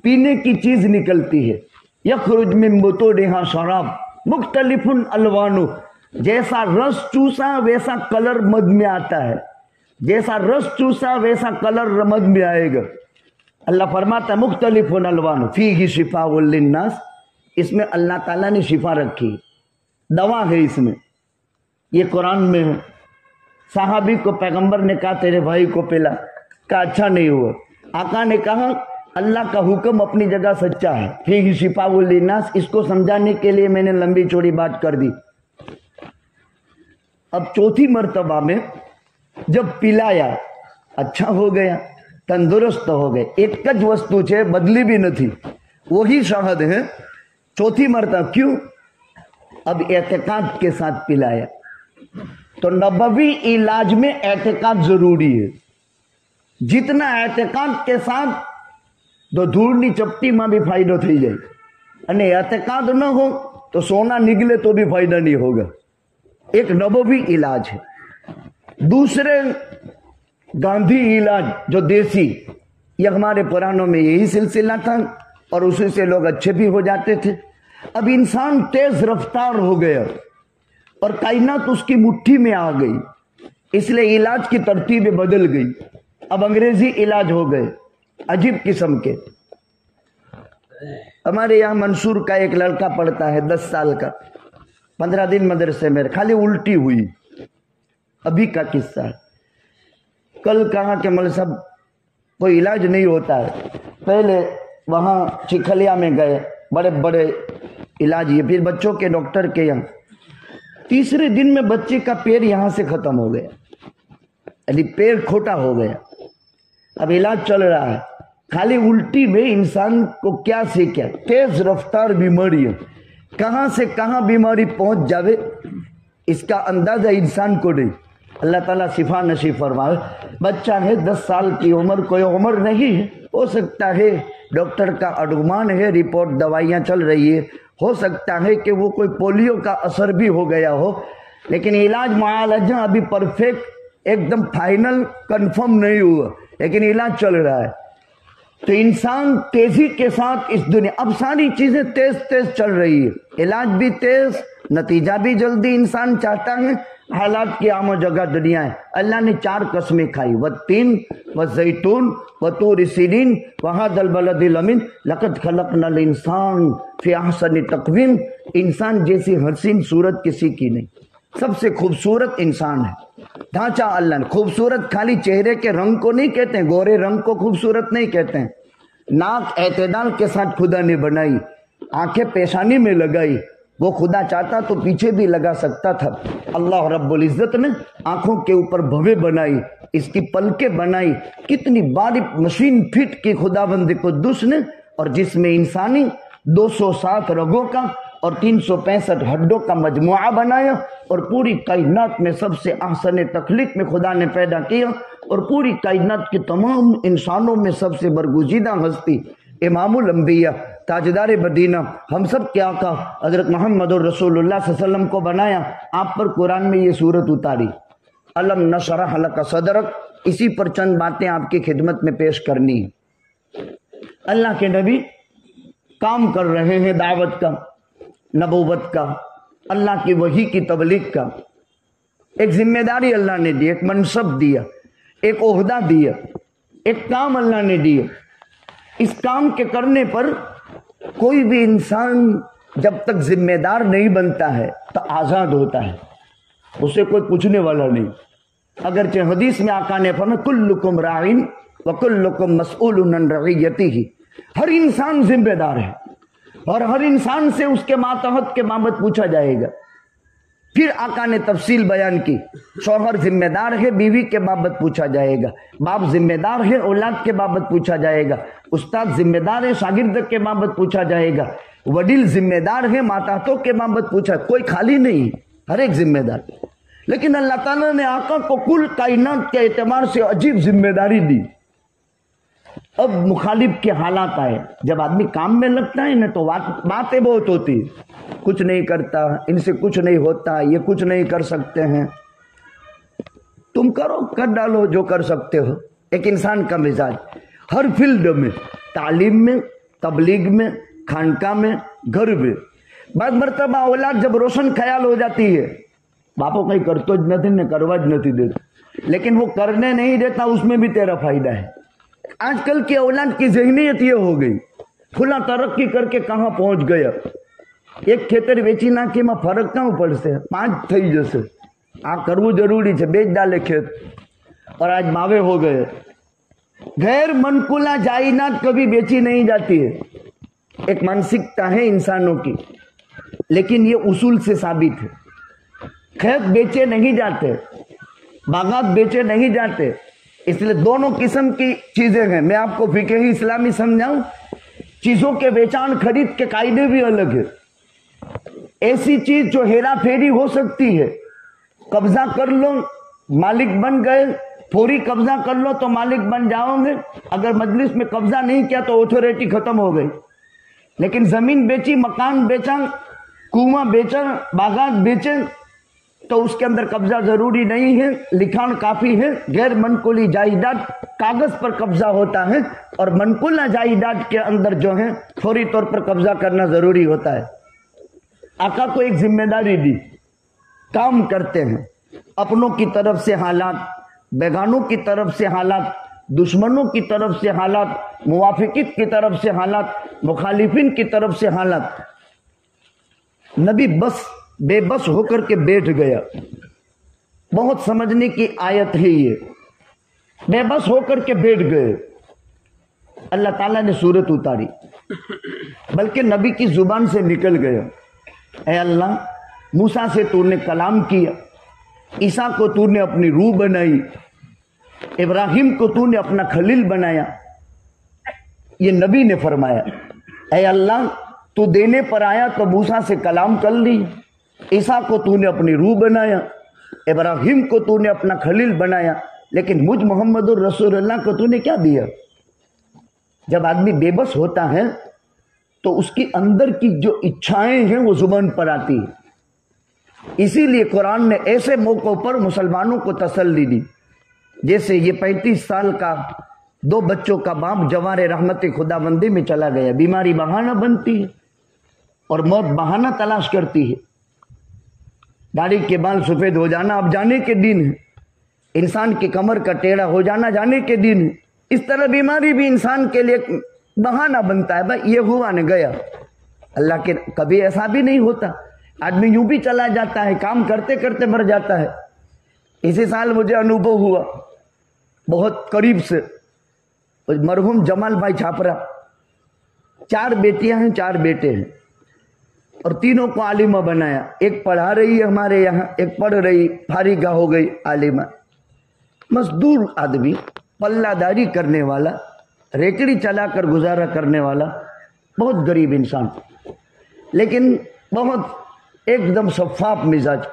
پینے کی چیز نکلتی ہے. یخرج من بطونها شراب مختلف الوانو، جیسا رس چوسا ویسا کلر مد میں آتا ہے، جیسا رس چوسا ویسا کلر مد میں آئے گا. اللہ فرماتا ہے مختلف الوان فیہ شفاء للناس، اس میں اللہ تعالیٰ نے شفا رکھی، دوا ہے اس میں. یہ قرآن میں ہے. صحابی کو پیغمبر نے کہا تیرے بھائی کو پلا، کہا اچھا نہیں ہوا. آقا نے کہا اللہ کا حکم اپنی جگہ سچا ہے، فیہ شفاء للناس، اس کو سمجھانے کے لیے میں نے لمبی چوڑی بات کر دی. اب چوتھی مرتبہ میں جب پلایا اچھا ہو گیا، تندرست ہو گئے. ایک کج وستو چھے بدلی بھی نہ تھی، وہی شہد ہے. چوتھی مرتبہ کیوں؟ اب اعتقاد کے ساتھ پلایا. تو نبوی علاج میں اعتقاد ضروری ہے. جتنا اعتقاد کے ساتھ تو دھوڑنی چپٹی میں بھی فائدہ تھی جائے، અને اعتقاد نہ ہو تو سونا نگلے تو بھی فائدہ نہیں ہوگا. ایک نبوی علاج ہے. دوسرے گاندھی علاج جو دیسی، یہ ہمارے پرانوں میں یہی سلسلہ تھا اور اسی سے لوگ اچھے بھی ہو جاتے تھے. اب انسان تیز رفتار ہو گیا اور کائنات اس کی مٹھی میں آ گئی، اس لیے علاج کی ترتیبیں بدل گئی. اب انگریزی علاج ہو گئے عجیب قسم کے. ہمارے یہاں منصور کا ایک لڑکا پڑھتا ہے 10 سال کا، 15 دن مدرسے میں خالی الٹی ہوئی. ابھی کا قصہ ہے. کل کہا کہ مول صاحب کوئی علاج نہیں ہوتا ہے. پہلے وہاں چکھلیا میں گئے، بڑے بڑے علاج یہ، پھر بچوں کے ڈاکٹر کے یہاں. تیسرے دن میں بچے کا پیر یہاں سے ختم ہو گیا، یعنی پیر کھوٹا ہو گیا. اب علاج چل رہا ہے. خالی الٹی میں انسان کو کیا سے کیا تیز رفتار بیماری ہے، کہاں سے کہاں بیماری پہنچ جاوے اس کا اندازہ انسان کو نہیں. اللہ تعالیٰ شفا نصیب فرمائے. بچہ ہے 10 سال کی عمر، کوئی عمر نہیں ہے. ہو سکتا ہے ڈاکٹر کا اڈگمان ہے، رپورٹ دوائیاں چل رہی ہے، ہو سکتا ہے کہ وہ کوئی پولیو کا اثر بھی ہو گیا ہو، لیکن علاج معالجہ ابھی پرفیکٹ ایک دم فائنل کنفرم نہیں ہوا، لیکن علاج چل رہا ہے. تو انسان تیزی کے ساتھ اس دنیا، اب ساری چیزیں تیز تیز چل رہی ہے، علاج بھی تیز، نتیجہ بھی جلدی انسان چاہتا ہے. حالات کی عام و جگہ دنیا ہے. اللہ نے 4 قسمیں کھائی، والتین والزیتون وطور سینین وہذا البلد الامین لقد خلقنا الانسان فی احسن تقویم. انسان جیسی حسین صورت کسی کی نہیں، سب سے خوبصورت انسان ہے. ڈھانچہ اللہ نے خوبصورت خالی چہرے کے رنگ کو نہیں کہتے ہیں، گورے رنگ کو خوبصورت نہیں کہتے ہیں. ناک اعتدال کے ساتھ خدا نے بنائی، آنکھیں پیشانی میں لگائی، وہ خدا چاہتا تو پیچھے بھی لگا سکتا تھا. اللہ رب العزت نے آنکھوں کے اوپر بھویں بنائی، اس کی پلکیں بنائی، کتنی باریک مشین فٹ کی خدا بند قدوس نے، اور جس میں انسانی 207 رگوں کا اور 365 ہڈوں کا مجموعہ بنایا، اور پوری کائنات میں سب سے احسن تخلیق میں خدا نے پیدا کیا، اور پوری کائنات کے تمام انسانوں میں سب سے برگزیدہ ہستی امام الانبیاء تاجدار مدینہ ہم سب کے آقا حضرت محمد رسول اللہ صلی اللہ علیہ وسلم کو بنایا. آپ پر قرآن میں یہ صورت اتاری. अलम नशरह लक सदरक, इसी पर चंद बातें आपकी खिदमत में पेश करनी है। अल्लाह के नबी काम कर रहे हैं दावत का, नबूवत का, अल्लाह की वही की तबलीग का। एक जिम्मेदारी अल्लाह ने दी, एक मनसब दिया, एक ओहदा दिया, एक काम अल्लाह ने दिया। इस काम के करने पर कोई भी इंसान जब तक जिम्मेदार नहीं बनता है तो आजाद होता है, उसे कोई पूछने वाला नहीं। अगरचे हदीस में आका ने फरमाया कुल्लुकुम राइन व कुल्लुकुम मसऊलुन अन रइयतिही, हर इंसान जिम्मेदार है और हर इंसान से उसके मातहत के बाबत पूछा जाएगा। फिर आका ने तफसील बयान की, शौहर जिम्मेदार है, बीवी के बाबत पूछा जाएगा, बाप जिम्मेदार है, औलाद के बाबत पूछा जाएगा, उस्ताद जिम्मेदार है, शागिर्द के बाबत पूछा जाएगा, वडील जिम्मेदार है, माताहतों के बाबत पूछा। कोई खाली नहीं, हर एक जिम्मेदार। लेकिन अल्लाह ताला ने आका को कुल कायनात के एतबार से अजीब जिम्मेदारी दी। अब मुखालिफ के हालात आए, जब आदमी काम में लगता है ना तो बातें बहुत होती है, कुछ नहीं करता, इनसे कुछ नहीं होता, ये कुछ नहीं कर सकते हैं। तुम करो, कर डालो जो कर सकते हो। एक इंसान का मिजाज हर फील्ड में, तालीम में, तबलीग में, खानका में, घर में, बाद मरतबा औलाद जब रोशन ख्याल हो जाती है, बापो कहीं करतो ज नहीं ने करवा ज नहीं देता, लेकिन वो करने नहीं देता, उसमें भी तेरा फायदा है। आजकल की औलाद की ज़हनियत ये हो गई, खुला तरक्की करके कहाँ पहुंच गया। एक खेतर वेची नाखी में फरक क्यों पड़શે, 5 થઈ જશે। आ करવું जरूरी है, बेच डाले खेत और आज मावे हो गए। गैर मनकुला जायदाद कभी बेची नहीं जाती है, एक मानसिकता है इंसानों की, लेकिन ये उसूल से साबित है। खेत बेचे नहीं जाते, बागात बेचे नहीं जाते, इसलिए दोनों किस्म की चीजें हैं। मैं आपको फिक़ह इस्लामी समझाऊं, चीजों के बेचान खरीद के कायदे भी अलग है। ऐसी चीज जो हेरा फेरी हो सकती है, कब्जा कर लो मालिक बन गए, फौरी कब्जा कर लो तो मालिक बन जाओगे, अगर मजलिस में कब्जा नहीं किया तो अथॉरिटी खत्म हो गई। लेकिन जमीन बेची, मकान बेचा, कुआं बेचा, बागात बेचे, तो उसके अंदर कब्जा जरूरी नहीं है, लिखान काफी है। गैर मनकुली जायदाद कागज पर कब्जा होता है और मनकुला जायदाद के अंदर जो है फौरी तौर पर कब्जा करना जरूरी होता है। आका को एक जिम्मेदारी दी, काम करते हैं, अपनों की तरफ से हालात, बेगानों की तरफ से हालात, दुश्मनों की तरफ से हालात, मुवाफिकित की तरफ से हालात, मुखालिफिन की तरफ से हालात। नबी बस बेबस होकर के बैठ गया। बहुत समझने की आयत है ये, बेबस होकर के बैठ गए। अल्लाह ताला ने सूरत उतारी, बल्कि नबी की जुबान से निकल गया, ऐ अल्लाह, मूसा से तूने कलाम किया, ईसा को तूने अपनी रूह बनाई, इब्राहिम को तूने अपना खलील बनाया। ये नबी ने फरमाया, ऐ अल्लाह, तू देने पर आया तो मूसा से कलाम कर ली, ईसा को तूने अपनी रूह बनाया, इब्राहिम को तूने अपना खलील बनाया, लेकिन मुझ मोहम्मदुर रसूलुल्लाह को तूने क्या दिया। जब आदमी बेबस होता है तो उसकी अंदर की जो इच्छाएं हैं वो जुबान पर आती है। इसीलिए कुरान ने ऐसे मौकों पर मुसलमानों को तसल्ली दी, जैसे ये 35 साल का 2 बच्चों का बाप जवारे रहमत खुदाबंदी में चला गया। बीमारी बहाना बनती है और मौत बहाना तलाश करती है। दाढ़ी के बाल सफेद हो जाना अब जाने के दिन है, इंसान की कमर का टेढ़ा हो जाना जाने के दिन है। इस तरह बीमारी भी इंसान के लिए बहाना बनता है, भाई ये हुआ न गया। अल्लाह के कभी ऐसा भी नहीं होता, आदमी यूं भी चला जाता है, काम करते करते मर जाता है। इसी साल मुझे अनुभव हुआ बहुत करीब से, मरहूम जमाल भाई छापरा, 4 बेटियां हैं, 4 बेटे हैं और तीनों को आलिमा बनाया। एक पढ़ा रही है हमारे यहाँ, एक पढ़ रही, फारिगा हो गई आलिमा। मजदूर आदमी, पल्लादारी करने वाला, रेकड़ी चलाकर गुजारा करने वाला, बहुत गरीब इंसान, लेकिन बहुत एकदम शफाफ मिजाज।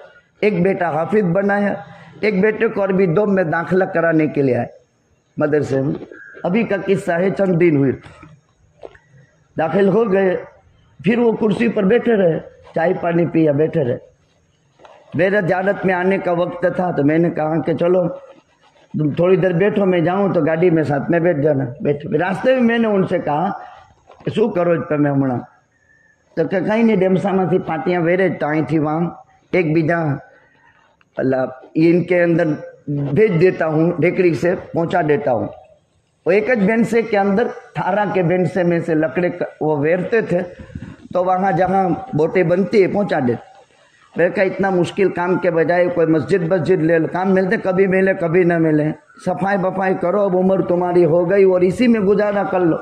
एक बेटा हाफिज बनाया, एक बेटे को अरबी 2 में दाखिला कराने के लिए आए मदरसे में। अभी का किस्सा है, चंद दिन हुए, दाखिल हो गए, फिर वो कुर्सी पर बैठे रहे, चाय पानी पिया, बैठे रहे। میرا زیارت میں آنے کا وقت تھا تو میں نے کہا کہ چلو تم تھوڑی دیر بیٹھو, میں جاؤں تو گاڑی میں ساتھ میں بیٹھ جانا. بیٹھو راستے میں نے ان سے کہا کہ શું કરો છો તમે હમણાં? તો કે કંઈ નહીં, ડેમસામાંથી પાટિયા વેરે તો અહીંથી વहाँ एक बीजा इनके अंदर भेज देता हूँ, ढेकड़ी से पहुँचा देता हूँ. वो एक बेंसे के अंदर थारा के बेंसे में से लकड़े वो वेरते थे, तो वहाँ जहाँ बोटें बनती है पहुँचा देते. मेरे का इतना मुश्किल काम के बजाय कोई मस्जिद ले लो, काम मिलते कभी मिले कभी न मिले, सफाई बफाई करो, अब उम्र तुम्हारी हो गई और इसी में गुजारा कर लो.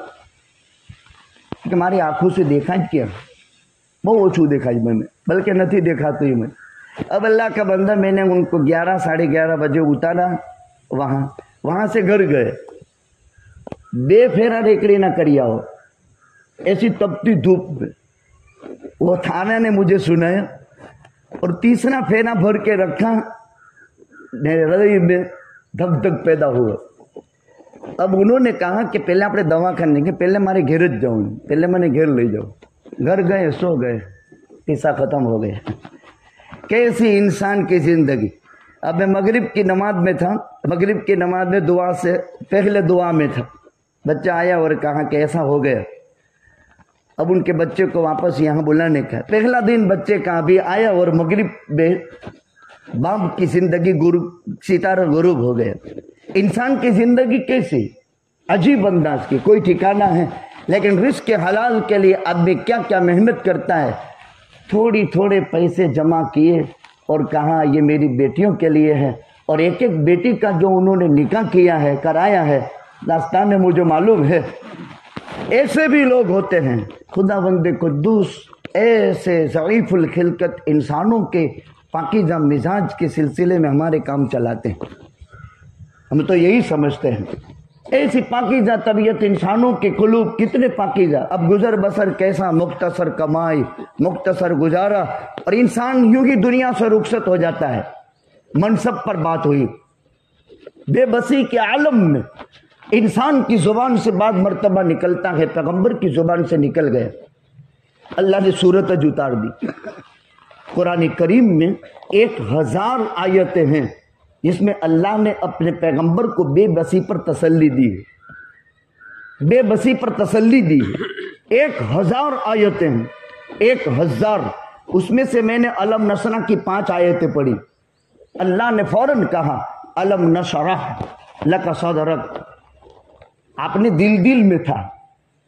कि मारी आँखों से देखा ज क्या, बहुत ओछू देखा ज मैंने, बल्कि नहीं देखा तो ही मैं. अब अल्लाह का बंदा, मैंने उनको 11 साढ़े 11 बजे उतारा, वहाँ से घर गए. 2 फेरा रेकड़ी ना करिया हो, ऐसी तपती धूप में. वो थाना ने मुझे सुनाया और तीसरा फेरा भर के रखा, मेरे हृदय में धक धक पैदा हुआ. अब उन्होंने कहा कि पहले આપણે દવાખાને કે पहले मारे घेर ज जाऊँ, पहले मैंने घेर ले जाओ. घर गए, सो गए, किस्सा खत्म हो गया. कैसी इंसान की जिंदगी. अब मैं मगरिब की नमाज में था, मगरिब की नमाज में दुआ से पहले दुआ में था, बच्चा आया और कहा कि ऐसा हो गया. अब उनके बच्चे को वापस यहाँ बुलाने का पहला दिन बच्चे का भी आया और मगरिब में बाप की जिंदगी सितारा गुरूब हो गया. इंसान की जिंदगी कैसी अजीब अंदाज की, कोई ठिकाना है. लेकिन रिस्क के हलाल के लिए आदमी क्या क्या मेहनत करता है. थोड़े पैसे जमा किए और कहा ये मेरी बेटियों के लिए है, और एक एक बेटी का जो उन्होंने निकाह किया है, कराया है, दास्तान में मुझे मालूम है. ऐसे भी लोग होते हैं खुदावंद कुद्दूस, ऐसे ज़ईफ़ुल खिलकत इंसानों के पाकीज़ा मिजाज के सिलसिले में हमारे काम चलाते हैं. हम तो यही समझते हैं ऐसी पाकीज़ा तबीयत इंसानों के कुलूब कितने पाकीज़ा. अब गुजर बसर कैसा, मुख्तसर कमाई, मुख्तसर गुजारा, और इंसान यूं ही दुनिया से रुखसत हो जाता है. मनसब पर बात हुई, बेबसी के आलम में इंसान की जुबान से बाद मर्तबा निकलता है, पैगंबर की जुबान से निकल गया. अल्लाह ने सूरत उतार दी. कुरान करीम में 1000 आयतें हैं जिसमें अल्लाह ने अपने पैगंबर को बेबसी पर तसल्ली दी है, बेबसी पर तसल्ली दी है. 1000 आयतें हैं, 1000. उसमें से मैंने अलम नशरा की 5 आयतें पढ़ी. अल्लाह ने फौरन कहा अलम नशरह लका सदरक. आपने दिल में था,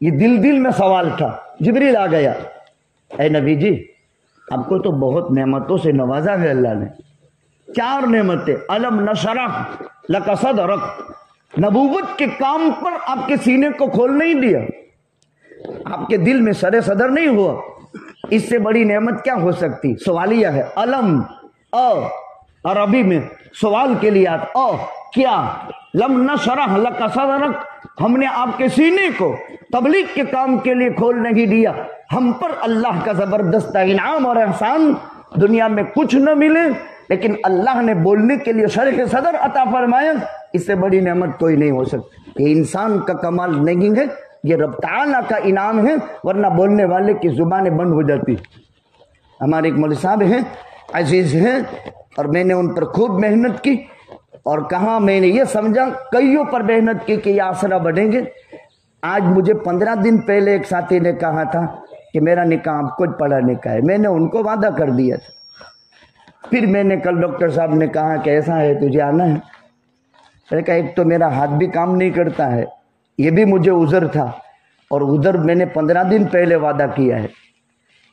ये दिल में सवाल था. जिब्रील आ गया, ऐ नबी जी आपको तो बहुत नेमतों से नवाजा है अल्लाह ने. 4 नेमतें, अलम नशरह लका सदरक. नबूवत के काम पर आपके सीने को खोल नहीं दिया, आपके दिल में सरे सदर नहीं हुआ. इससे बड़ी नेमत क्या हो सकती. सवालिया है. अलम अरबी में सवाल के लिए आता. क्या लम नशरह लका सदरक, हमने आपके सीने को तबलीग के काम के लिए खोल नहीं दिया. हम पर अल्लाह का जबरदस्त इनाम और एहसान. दुनिया में कुछ न मिले लेकिन अल्लाह ने बोलने के लिए शरह सदर अता फरमाया. इससे बड़ी नेमत कोई नहीं हो सकती. ये इंसान का कमाल नहीं है, ये रब ताला का इनाम है, वरना बोलने वाले की जुबानें बंद हो जाती. हमारे एक मौलवी साहब हैं, अजीज हैं, और मैंने उन पर खूब मेहनत की. और कहा मैंने ये समझा, कईयों पर मेहनत की कि ये आसरा बढ़ेंगे. आज मुझे 15 दिन पहले एक साथी ने कहा था कि मेरा निकाह आपको पढ़ाने का है. मैंने उनको वादा कर दिया था. फिर मैंने कल डॉक्टर साहब ने कहा कि ऐसा है तुझे आना है. मैंने कहा एक तो मेरा हाथ भी काम नहीं करता है, ये भी मुझे उज़र था, और उधर मैंने 15 दिन पहले वादा किया है.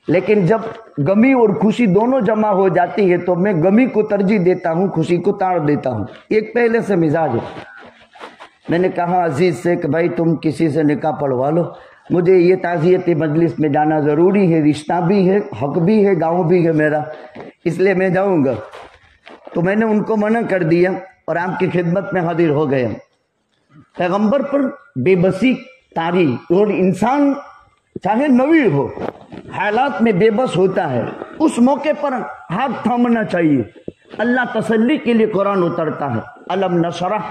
लेकिन जब गमी और खुशी दोनों जमा हो जाती है तो मैं गमी को तरजीह देता हूँ, खुशी को ताड़ देता हूँ. एक पहले से मिजाज है. मैंने कहा अजीज से कि भाई तुम किसी से निकाह पढ़वा लो, मुझे ये ताज़ियत मजलिस में जाना ज़रूरी है, रिश्ता भी है, हक भी है, गाँव भी है मेरा, इसलिए मैं जाऊँगा. तो मैंने उनको मना कर दिया और आपकी खिदमत में हाजिर हो गया. पैगंबर पर बेबसी तारी, और इंसान चाहे नवी हो हालात में बेबस होता है, उस मौके पर हाथ थामना चाहिए. अल्लाह तसल्ली के लिए कुरान उतरता है. अलम नशरह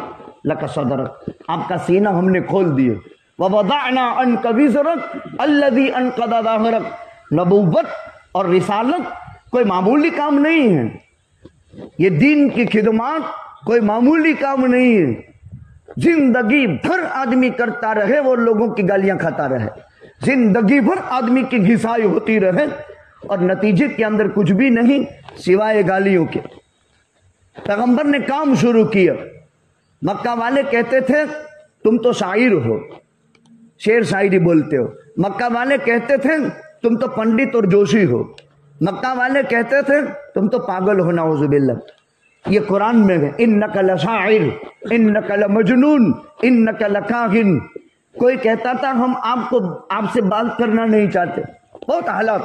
लका सदरक, आपका सीना हमने खोल दिए. ववदअना अन्का विज़रक अल्लज़ी अनक़ज़ ज़हरक. नबूवत और रिसालत कोई मामूली काम नहीं है. یہ دین کی خدمات کوئی معمولی کام نہیں ہے. زندگی بھر آدمی کرتا رہے وہ لوگوں کی گالیاں کھاتا رہے, زندگی بھر آدمی کی گھسائی ہوتی رہے اور نتیجے کے اندر کچھ بھی نہیں سوائے گالیوں کے. پیغمبر نے کام شروع کیا. مکہ والے کہتے تھے تم تو شاعر ہو, شعر شاعری بولتے ہو. مکہ والے کہتے تھے تم تو پنڈت اور جوشی ہو. مکہ والے کہتے تھے تم تو پاگل ہو نعوذ باللہ. یہ قرآن میں ہے انک لشاعر انک لمجنون انک لکاہن. کوئی کہتا تھا ہم آپ سے بات کرنا نہیں چاہتے. بہت حالات,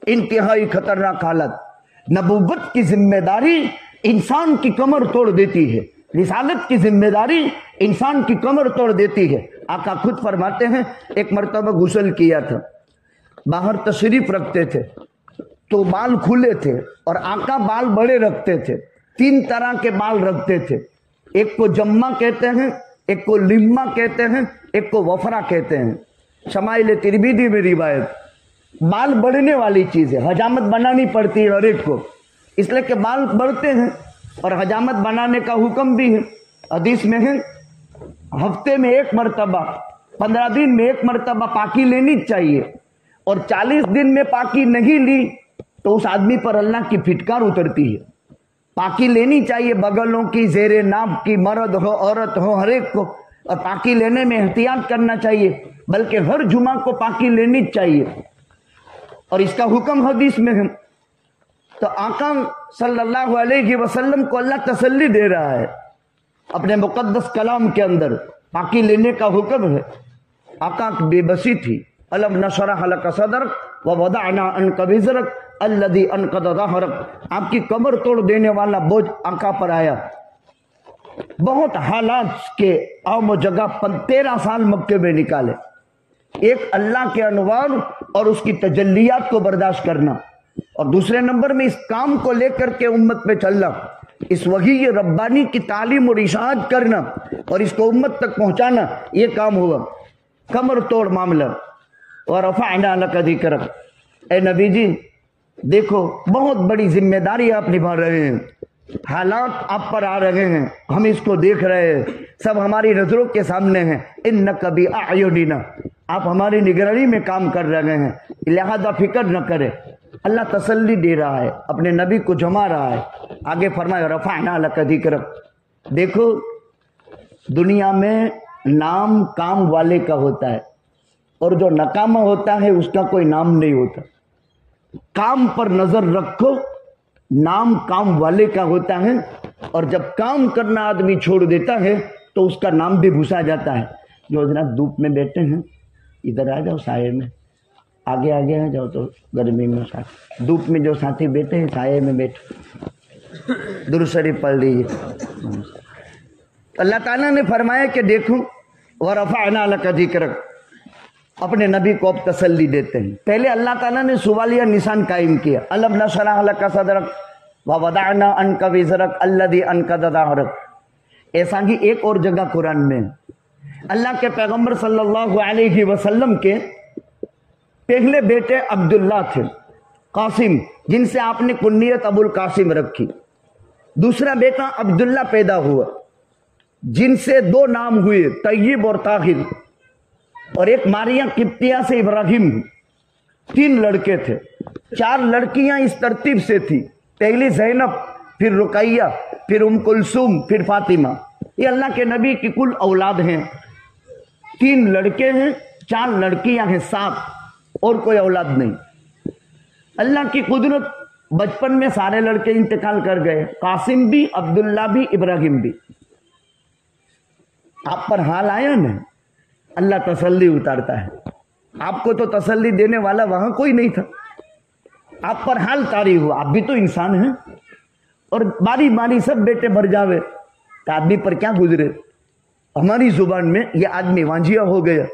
انتہائی خطرناک حالت. نبوت کی ذمہ داری انسان کی کمر توڑ دیتی ہے, رسالت کی ذمہ داری انسان کی کمر توڑ دیتی ہے. آقا خود فرماتے ہیں ایک مرتبہ غسل کیا تھا, باہر تشریف رکھتے تھے تو بال کھلے تھے اور آقا بال بڑے رکھتے تھے. 3 طرح کے بال رکھتے تھے, ایک کو جمہ کہتے ہیں, ایک کو لمہ کہتے ہیں, ایک کو وفرا کہتے ہیں. شمائل ترمذی میں روایت. بال بڑھنے والی چیز ہے, حجامت بنانی پڑتی ہے ہر ایک کو, اس لیے کہ بال بڑھتے ہیں اور حجامت بنانے کا حکم بھی ہے. حدیث میں ہے ہفتے میں 1 مرتبہ 15 دن میں 1 مرتبہ پاکی لینی چاہیے, اور 40 دن میں پاکی نہیں لی تو اس آدمی پر اللہ کی پھٹکار اترتی ہے. پاکی لینی چاہیے بغلوں کی, زیر ناف کی, مرد ہو عورت ہو ہر ایک کو, اور پاکی لینے میں احتیاط کرنا چاہیے, بلکہ ہر جمعہ کو پاکی لینی چاہیے اور اس کا حکم حدیث میں ہے. تو آقا صلی اللہ علیہ وسلم کو اللہ تسلی دے رہا ہے اپنے مقدس کلام کے اندر, پاکی لینے کا حکم ہے. آقا کی بے بسی تھی. الم نشرح لک صدرک ووضعنا عنک وزرک الذی انقض ظہرک. آپ کی کمر توڑ دینے والا بوجھ آقا پر آیا. بہت حالات کے عام و جگہ 13 سال مکے میں نکالے. ایک اللہ کے انوار اور اس کی تجلیات کو برداشت کرنا, اور دوسرے نمبر میں اس کام کو لے کر کے امت پہ چلنا, اس وحی ربانی کی تعلیم اور اشاعت کرنا اور اس کو امت تک پہنچانا, یہ کام ہوا. کمر توڑ معاملہ. وَرَفَعْنَا لَكَ ذِكْرَكَ. اے نبی جی دیکھو بہت بڑی ذمہ داری آپ نبھا رہے ہیں, حالات آپ پر آ رہے ہیں, ہم اس کو دیکھ رہے ہیں, سب ہماری نظروں کے سامنے ہیں. اِنَّكَ بِأَعْيُنِنَا, آپ ہماری نگرانی میں کام کر رہے ہیں, لہذا فکر نہ کرے. اللہ تسلی دے رہا ہے, اپنے نبی کو جما رہا ہے. آگے فرمایا رفعنا لک ذکرک. دیکھو دنیا میں نام کام والے کا ہوتا ہے اور جو ناکامہ ہوتا ہے اس کا کوئی نام نہیں ہوتا. کام پر نظر رکھو, نام کام والے کا ہوتا ہے, اور جب کام کرنا آدمی چھوڑ دیتا ہے تو اس کا نام بھی بھوسا جاتا ہے. جو حضرات دھوپ میں بیٹھے ہیں ادھر آ جاؤ, سائے میں آگے آگے آ جاؤ. تو گرمی میں دھوپ میں جو ساتھی بیٹھے ہیں سائے میں بیٹھو, درود شریف پڑھ لیجیے. اللہ تعالیٰ نے فرمایا کہ دیکھو وَرَفَعْنَا لَكَ ذِكْرَكَ, اپنے نبی کو اب تسلی دیتے ہیں. پہلے اللہ تعالیٰ نے سوالیہ نشان قائم کیا, الم نشرح لک صدرک ووضعنا عنک وزرک الذی انقض ظہرک. ایسا ہی ایک اور جگہ قرآن میں اللہ کے پیغمبر صلی اللہ علیہ وسلم کے پہلے بیٹے عبداللہ تھے, قاسم, جن سے آپ نے کنیت ابو القاسم رکھی. دوسرا بیٹا عبداللہ پیدا ہوا جن سے 2 نام ہوئے, طیب اور طاہر, اور ایک ماریا قبطیہ سے ابراہیم. 3 لڑکے تھے. 4 لڑکیاں اس ترتیب سے تھی, پہلی زینب, پھر رقیہ, پھر ام کلثوم, پھر فاطمہ. یہ اللہ کے نبی کی کل اولاد ہیں. 3 لڑکے ہیں, 4 لڑکیاں ہیں, 7, اور کوئی اولاد نہیں. اللہ کی قدرت, بچپن میں سارے لڑکے انتقال کر گئے, قاسم بھی, عبداللہ بھی, ابراہیم بھی. آپ پر حال آیا نا, اللہ تسلی اتارتا ہے. آپ کو تو تسلی دینے والا وہاں کوئی نہیں تھا, آپ پر حال طاری ہوا. آپ بھی تو انسان ہیں, اور باری باری سب بیٹے بھر جاوے تو آدمی پر کیا گزرے. ہماری زبان میں یہ آدمی وانجیا ہو گیا,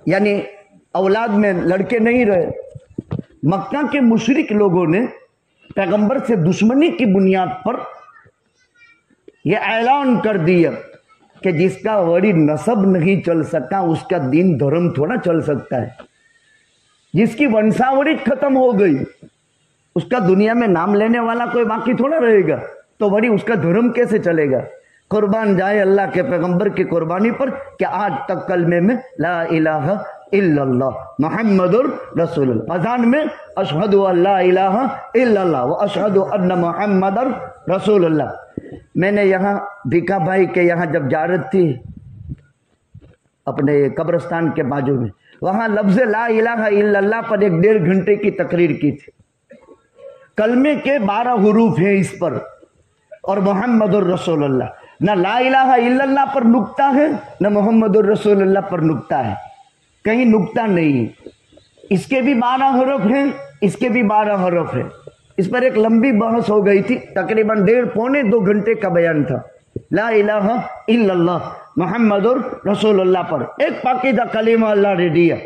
یعنی اولاد میں لڑکے نہیں رہے. مکہ کے مشرک لوگوں نے پیغمبر سے دشمنی کی بنیاد پر یہ اعلان کر دیا کہ جس کا وڑی نسب نہیں چل سکتا اس کا دین دھرم تھوڑا چل سکتا ہے. جس کی ونساوڑی ختم ہو گئی اس کا دنیا میں نام لینے والا کوئی باقی تھوڑا رہے گا. तो बड़ी उसका धर्म कैसे चलेगा। कुर्बान जाए अल्लाह के पैगंबर की कुर्बानी पर कि आज तक कलमे में ला इलाहा इल्लल्लाह मुहम्मदुर रसूलुल्लाह, अजान में अशहदु अल्ला इलाहा इल्लल्लाह व अशहदु अन्ना मुहम्मदुर रसूलुल्लाह। मैंने यहाँ भीखा भाई के यहाँ जब जारत थी अपने कब्रिस्तान के बाजू में, वहां लफ्ज ला इलाहा इल्लल्लाह पर 1.5 घंटे की तकरीर की थी। कलमे के 12 हुरूफ हैं इस पर और मुहम्मदुर रसूलुल्लाह, न ला इलाहा इल्लल्लाह पर नुक्ता है न मुहम्मदुर रसूलुल्लाह पर नुक्ता है, कहीं नुक्ता नहीं है। इसके भी 12 हरफ हैं, इसके भी 12 हरफ हैं। इस पर एक लंबी बहस हो गई थी, तकरीबन 1.5-2 घंटे का बयान था। ला इलाहा इल्लल्लाह मुहम्मदुर रसूलुल्लाह पर एक पाकीज़ा कलीमा अल्लाह ने दिया,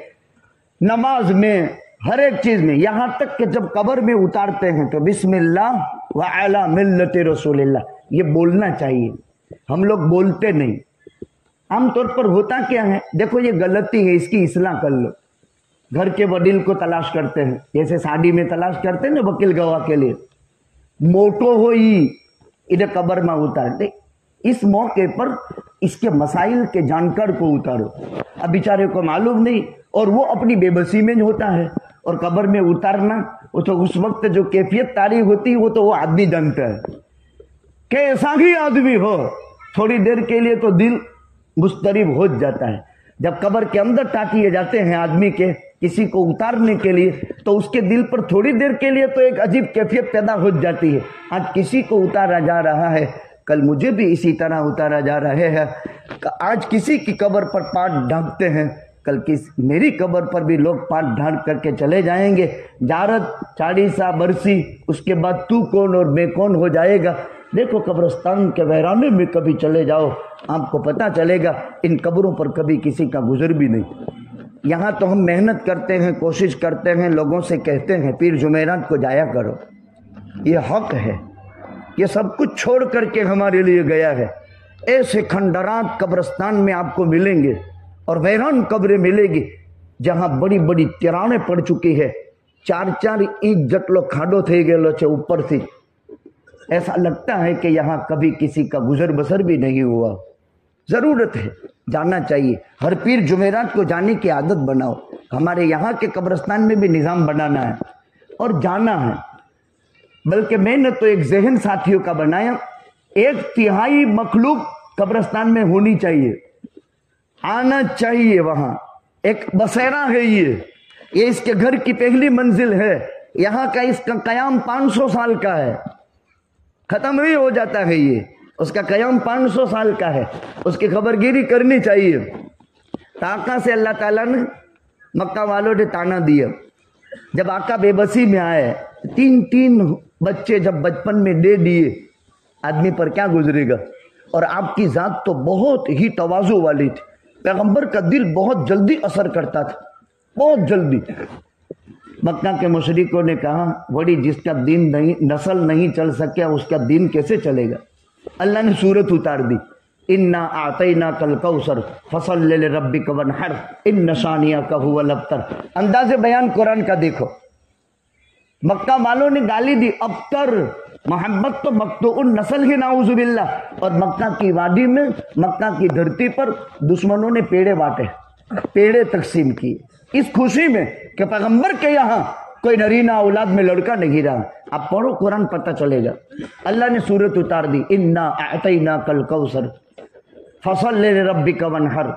नमाज में हर एक चीज में, यहां तक कि जब कब्र में उतारते हैं तो बिस्मिल्लाह व अला मिल्लति रसूलिल्लाह ये बोलना चाहिए। हम लोग बोलते नहीं। आमतौर पर होता क्या है, देखो ये गलती है, इसकी इस्लाह कर लो। घर के वडील को तलाश करते हैं, जैसे शादी में तलाश करते हैं ना वकील गवाह के लिए, मोटो हो ही इधर कब्र में उतारते। इस मौके पर इसके मसाइल के जानकार को उतारो। अब बेचारे को मालूम नहीं और वो अपनी बेबसी में होता है, और कब्र में उतारना वो तो उस वक्त जो कैफियत तारी होती है वो तो वो आदमी जानता है। कैसा ही आदमी हो, थोड़ी देर के लिए तो दिल मुस्तरिब हो जाता है। जब कब्र के अंदर टाकिए जाते हैं आदमी के किसी को उतारने के लिए, तो उसके दिल पर थोड़ी देर के लिए तो एक अजीब कैफियत पैदा हो जाती है। आज किसी को उतारा जा रहा है, कल मुझे भी इसी तरह उतारा जा रहा है। आज किसी की कब्र पर पाट ढांकते हैं, कल मेरी कब्र पर भी लोग पाट ढांक करके चले जाएंगे। जारत 40 बरसी, उसके बाद तू कौन और मैं कौन हो जाएगा। देखो कब्रिस्तान के वैराने में कभी चले जाओ, आपको पता चलेगा इन कब्रों पर कभी किसी का गुजर भी नहीं। यहाँ तो हम मेहनत करते हैं, कोशिश करते हैं, लोगों से कहते हैं पीर जुमेरात को जाया करो, ये हक है, ये सब कुछ छोड़ करके हमारे लिए गया है। ऐसे खंडरात कब्रिस्तान में आपको मिलेंगे और वैरान कब्रें मिलेगी जहां बड़ी बड़ी तिराने पड़ चुकी है, 4-4 इंच जटलो खाडो થઈ ગયેલો છે ऊपर से। ऐसा लगता है कि यहाँ कभी किसी का गुजर बसर भी नहीं हुआ। जरूरत है, जाना चाहिए। हर पीर जुमेरात को जाने की आदत बनाओ। हमारे यहाँ के कब्रिस्तान में भी निज़ाम बनाना है और जाना है। बल्कि मैंने तो एक जहन साथियों का बनाया, 1/3 मखलूक कब्रिस्तान में होनी चाहिए, आना चाहिए। वहां एक बसेरा है, ये इसके घर की पहली मंजिल है। यहाँ का इसका कयाम 500 साल का है, खत्म ही हो जाता है ये, उसका कयाम 500 साल का है। उसकी खबरगिरी करनी चाहिए। ताका से अल्लाह ताला ने मक्का वालों ने ताना दिया। जब आका बेबसी में आए, 3 बच्चे जब बचपन में दे दिए, आदमी पर क्या गुजरेगा। और आपकी जात तो बहुत ही तवाज़ु वाली थी। पैगंबर का दिल बहुत जल्दी असर करता था, बहुत जल्दी। मक्का के मुशरिकों ने कहा, बड़ी जिसका दीन नहीं, नस्ल नहीं चल सके उसका दीन कैसे चलेगा। अल्लाह ने सूरत उतार दी, इन्ना आतैना कल कौसर फसल्लि लिरब्बिक वनहर इन्न शानियका हुवल अब्तर। अंदाज़े बयान कुरान का देखो। मक्का वालों ने गाली दी, अब्तर, मोहब्बत तो मक्तूउन नस्ल ही नाउजुबिल्लाह। और मक्का की वादी में, मक्का की धरती पर दुश्मनों ने पेड़े बांटे, पेड़े तकसीम किए इस खुशी में कि पैगंबर के यहाँ कोई नरीना औलाद में लड़का नहीं रहा। आप पढ़ो कुरान, पता चलेगा। अल्लाह ने सूरत उतार दी, इन्ना आतैना कल कौसर फसल्लि लिरब्बिक वनहर।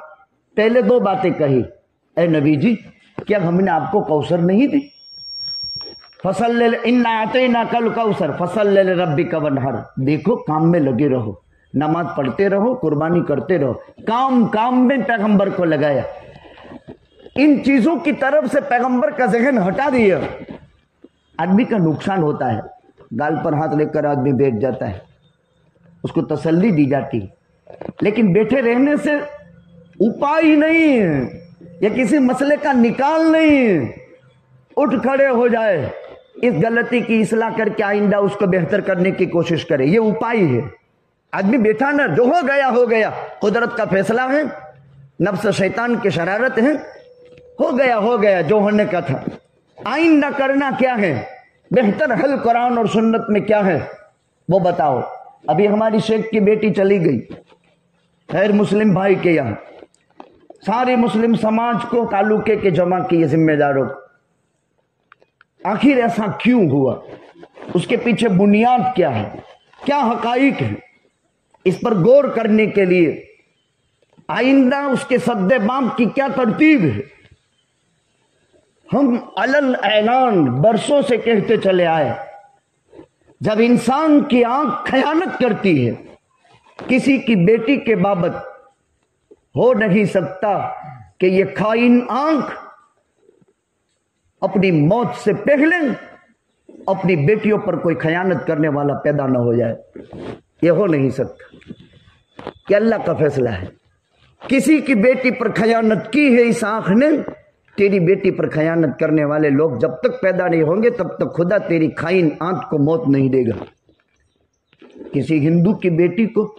पहले 2 बातें कही, ए नबी जी क्या हमने आपको कौसर नहीं दी। फसल्लि इन्ना आतैना कल कौसर फसल्लि लिरब्बिक वनहर। देखो काम में लगे रहो, नमाज पढ़ते रहो, कुर्बानी करते रहो। काम काम में पैगंबर को लगाया। इन चीजों की तरफ से पैगंबर का जहन हटा दिया। आदमी का नुकसान होता है, गाल पर हाथ लेकर आदमी बैठ जाता है, उसको तसल्ली दी जाती है, लेकिन बैठे रहने से उपाय नहीं है, या किसी मसले का निकाल नहीं है। उठ खड़े हो जाए, इस गलती की इस्लाह करके आइंदा उसको बेहतर करने की कोशिश करे, ये उपाय है। आदमी बैठा ना, जो हो गया, कुदरत का फैसला है, नफ्स शैतान की शरारत है, हो गया जो होने का था। आइंदा करना क्या है, बेहतर हल कुरान और सुन्नत में क्या है वो बताओ। अभी हमारी शेख की बेटी चली गई गैर मुस्लिम भाई के यहाँ, सारे मुस्लिम समाज को ताल्लुके के जमा किए जिम्मेदारों को। आखिर ऐसा क्यों हुआ, उसके पीछे बुनियाद क्या है, क्या हकाइक है, इस पर गौर करने के लिए आइंदा उसके सद्दे बाप की क्या तरतीब है। हम अलल ऐलान बरसों से कहते चले आए, जब इंसान की आंख खयानत करती है, किसी की बेटी के बाबत हो नहीं सकता कि ये खाइन आंख अपनी मौत से पहले अपनी बेटियों पर कोई खयानत करने वाला पैदा ना हो जाए। ये हो नहीं सकता कि अल्लाह का फैसला है। किसी की बेटी पर खयानत की है इस आंख ने, तेरी बेटी पर खयानत करने वाले लोग जब तक पैदा नहीं होंगे तब तक खुदा तेरी खाइन आंख को मौत नहीं देगा। किसी हिंदू की बेटी को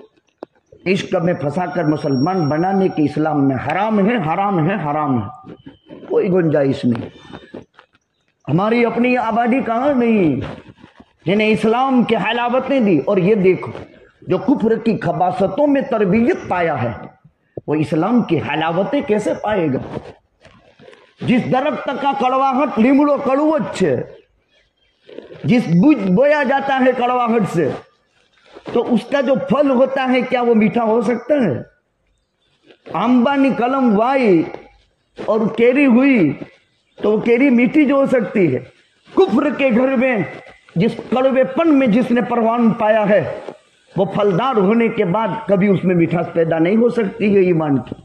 इश्क में फंसाकर मुसलमान बनाने की इस्लाम में हराम है, हराम है, हराम है, कोई गुंजाइश नहीं। हमारी अपनी आबादी कहाँ नहीं जिन्हें इस्लाम की हलावतें दी। और ये देखो, जो कुफ्र की खबासतों में तरबियत पाया है वो इस्लाम की हलावतें कैसे पाएगा। जिस दरख्त का कड़वाहट लीमड़ो कड़वत छे, जिस बुझ बोया जाता है कड़वाहट से, तो उसका जो फल होता है क्या वो मीठा हो सकता है। आंबानी कलम वाई और केरी हुई तो वो केरी मीठी जो हो सकती है। कुफ्र के घर में जिस कड़वेपन में जिसने परवान पाया है वो फलदार होने के बाद कभी उसमें मिठास पैदा नहीं हो सकती है ईमान की।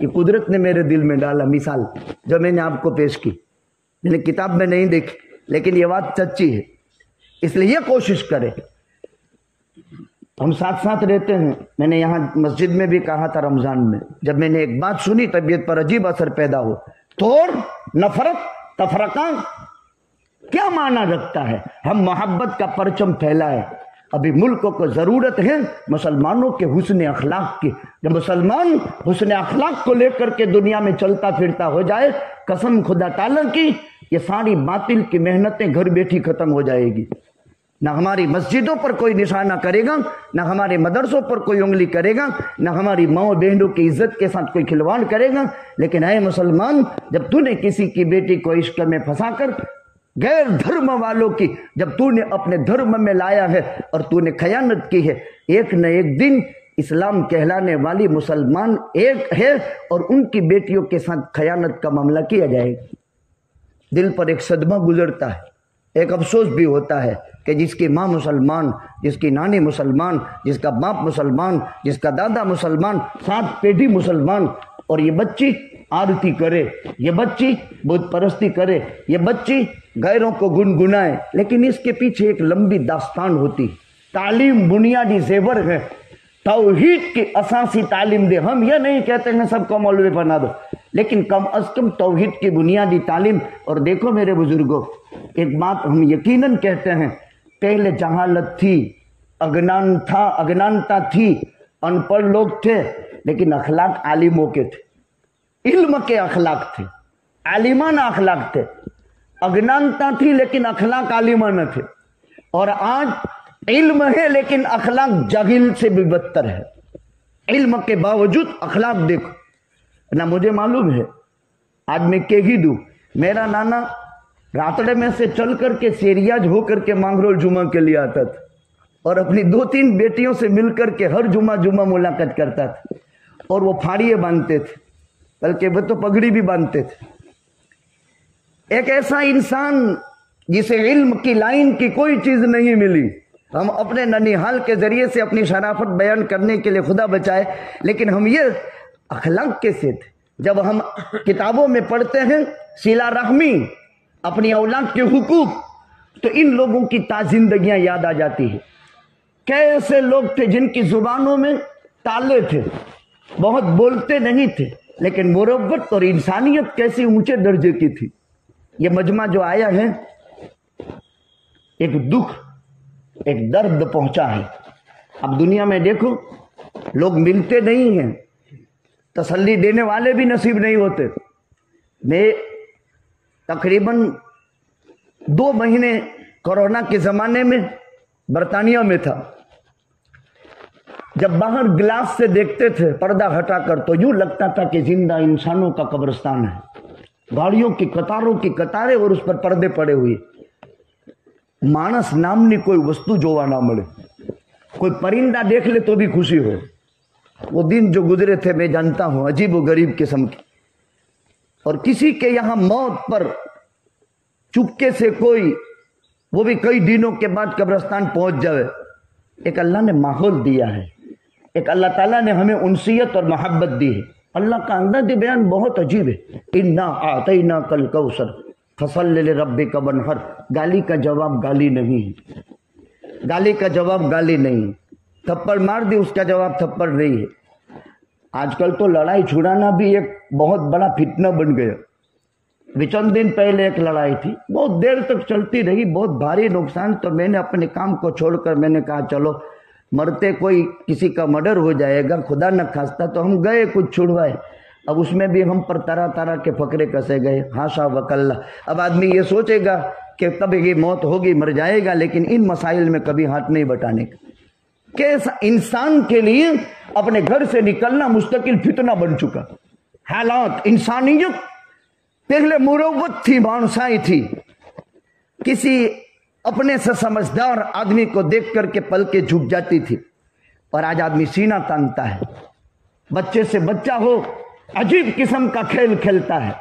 ये कुदरत ने मेरे दिल में डाला मिसाल जो मैंने आपको पेश की, मैंने किताब में नहीं देखी, लेकिन ये बात सच्ची है। इसलिए ये कोशिश करें, हम साथ साथ रहते हैं। मैंने यहाँ मस्जिद में भी कहा था रमजान में, जब मैंने एक बात सुनी तबीयत पर अजीब असर पैदा हो, तोड़ नफरत तफरका क्या माना रखता है। हम मोहब्बत का परचम फैलाए। अभी मुल्क को जरूरत है मुसलमानों के हुस्न अखलाक की। जब मुसलमान हुस्न अखलाक को लेकर के दुनिया में चलता फिरता हो जाए, कसम खुदा ताला की, ये सारी बातिल की मेहनतें घर बैठी खत्म हो जाएगी। ना हमारी मस्जिदों पर कोई निशाना करेगा, ना हमारे मदरसों पर कोई उंगली करेगा, ना हमारी माओ बहनों की इज्जत के साथ कोई खिलवाड़ करेगा। लेकिन ऐ मुसलमान, जब तूने किसी की बेटी को इश्क में फंसाकर गैर धर्म वालों की जब तूने अपने धर्म में लाया है और तूने खयानत की है, एक न एक दिन इस्लाम कहलाने वाली मुसलमान एक है और उनकी बेटियों के साथ खयानत का मामला किया जाएगा। दिल पर एक सदमा गुजरता है, एक अफसोस भी होता है कि जिसकी माँ मुसलमान, जिसकी नानी मुसलमान, जिसका बाप मुसलमान, जिसका दादा मुसलमान, 7 पीढ़ी मुसलमान, और ये बच्ची आरती करे, ये बच्ची बुत परस्ती करे, ये बच्ची गैरों को गुनगुनाए। लेकिन इसके पीछे एक लंबी दास्तान होती। तालीम बुनियादी जेवर है, तौहीद की असासी तालीम दे। हम ये नहीं कहते हैं सबको मौलवी बना दो, लेकिन कम अज कम तौहीद की बुनियादी तालीम। और देखो मेरे बुजुर्गों, एक बात हम यकीनन कहते हैं, पहले जहालत थी, अज्ञानता थी, अनपढ़ लोग थे, लेकिन अखलाक आलिमों के थे, इल्म के अखलाक थे, आलिमाना अखलाक थे। अज्ञानता थी लेकिन अखलाक आलिमाना थे। और आज इल्म है लेकिन अखलाक जाहिल से भी बदतर है। इल्म के बावजूद अखलाक देखो ना। मुझे मालूम है, आज मैं कह ही दूं, मेरा नाना रातड़े में से चल करके सेरियाज होकर के मांगरोल जुमा के लिए आता था और अपनी 2-3 बेटियों से मिलकर के हर जुमा मुलाकात करता था। और वो फाड़िए बांधते थे, बल्कि वो तो पगड़ी भी बांधते थे। एक ऐसा इंसान जिसे इल्म की लाइन की कोई चीज नहीं मिली। हम अपने ननिहाल के जरिए से अपनी शराफत बयान करने के लिए खुदा बचाए, लेकिन हम ये अखलाक कैसे थे। जब हम किताबों में पढ़ते हैं सिला रहमी, अपनी औलाद के हुकूक, तो इन लोगों की ताजिंदगियां याद आ जाती है। कैसे लोग थे जिनकी जुबानों में ताले थे, बहुत बोलते नहीं थे, लेकिन मुरब्बत और इंसानियत कैसी ऊंचे दर्जे की थी। ये मजमा जो आया है, एक दुख, एक दर्द पहुंचा है। अब दुनिया में देखो, लोग मिलते नहीं हैं, तसल्ली देने वाले भी नसीब नहीं होते। मैं तकरीबन 2 महीने कोरोना के ज़माने में बरतानिया में था। जब बाहर ग्लास से देखते थे पर्दा हटाकर तो यूं लगता था कि जिंदा इंसानों का कब्रिस्तान है, गाड़ियों की कतारें और उस पर पर्दे पड़े हुए, मानस नामनी कोई वस्तु जोवा ना मिले, कोई परिंदा देख ले तो भी खुशी हो। वो दिन जो गुजरे थे मैं जानता हूं, अजीब व गरीब किस्म के। और किसी के यहां मौत पर चुपके से कोई, वो भी कई दिनों के बाद कब्रिस्तान पहुंच जाए, एक अल्लाह ने माहौल दिया है, एक अल्लाह ताला ने हमें उनसियत और मोहब्बत दी है। अल्लाह का अंदाज़ बयान बहुत अजीब है। इन्ना आतैना कल कौसर फसल्लि लिरब्बिका वनहर, गाली का जवाब गाली नहीं है, गाली का जवाब गाली नहीं है। थप्पड़ मार दी उसका जवाब थप्पड़ नहीं है। आजकल तो लड़ाई छुड़ाना भी एक बहुत बड़ा फितना बन गया। चंद दिन पहले एक लड़ाई थी, बहुत देर तक चलती रही, बहुत भारी नुकसान। तो मैंने अपने काम को छोड़कर मैंने कहा चलो मरते कोई किसी का मर्डर हो जाएगा, खुदा न खास्ता, तो हम गए कुछ छुड़वाए। अब उसमें भी हम पर तरह तरह के फकरे कसे गए, हाशा वकल्ला। अब आदमी ये सोचेगा कि तब ये मौत होगी, मर जाएगा, लेकिन इन मसाइल में कभी हाथ नहीं बटाने का। कैसा इंसान के लिए अपने घर से निकलना मुस्तकिल फितना बन चुका। हालात, इंसानियत पहले मुरव्वत थी, मानसाई थी, किसी अपने से समझदार आदमी को देख करके पल के झुक जाती थी, और आज आदमी सीना तानता है। बच्चे से बच्चा हो, अजीब किस्म का खेल खेलता है।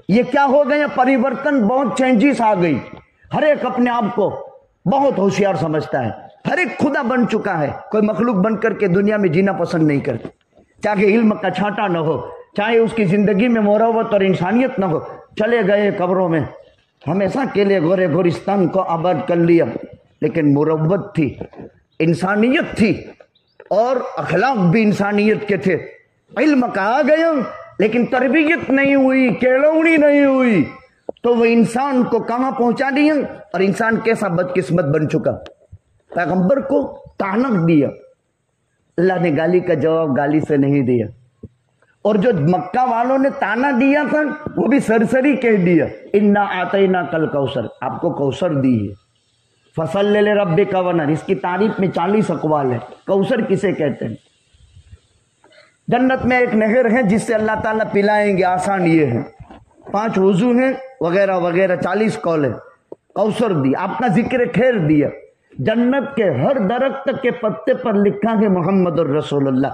ये क्या हो गया परिवर्तन, बहुत चेंजेस आ गई। हर एक अपने आप को बहुत होशियार समझता है, हर एक खुदा बन चुका है। कोई मखलूक बन करके दुनिया में जीना पसंद नहीं करता, चाहे इल्म का छांटा न हो, चाहे उसकी जिंदगी में मोरवत और इंसानियत न हो। चले गए कब्रों में, हमेशा के लिए गोरे गोरिस्तान को आबाद कर लिया, लेकिन मुरव्वत थी, इंसानियत थी, और अखलाक भी इंसानियत के थे। इल्म का आ गया लेकिन तरबियत नहीं हुई, केलौनी नहीं हुई, तो वो इंसान को कहां पहुंचा दिया, और इंसान कैसा बदकिस्मत बन चुका। पैगंबर को तानक दिया, अल्लाह ने गाली का जवाब गाली से नहीं दिया। और जो मक्का वालों ने ताना दिया था वो भी सरसरी कह दिया, इन्ना आतैना कल कौसर, आपको कौसर दी है। फसल्लि लिरब्बिका वनहर, इसकी तारीफ में 40 अकवाल है। कौसर किसे कहते हैं? जन्नत में एक नहर है जिससे अल्लाह ताला पिलाएंगे, आसान ये है। 5 वजू हैं वगैरह वगैरह, 40 कौल है। कौसर दी, आपका जिक्र खैर दिया। जन्नत के हर दरख्त के पत्ते पर लिखा है मोहम्मद रसूलुल्लाह,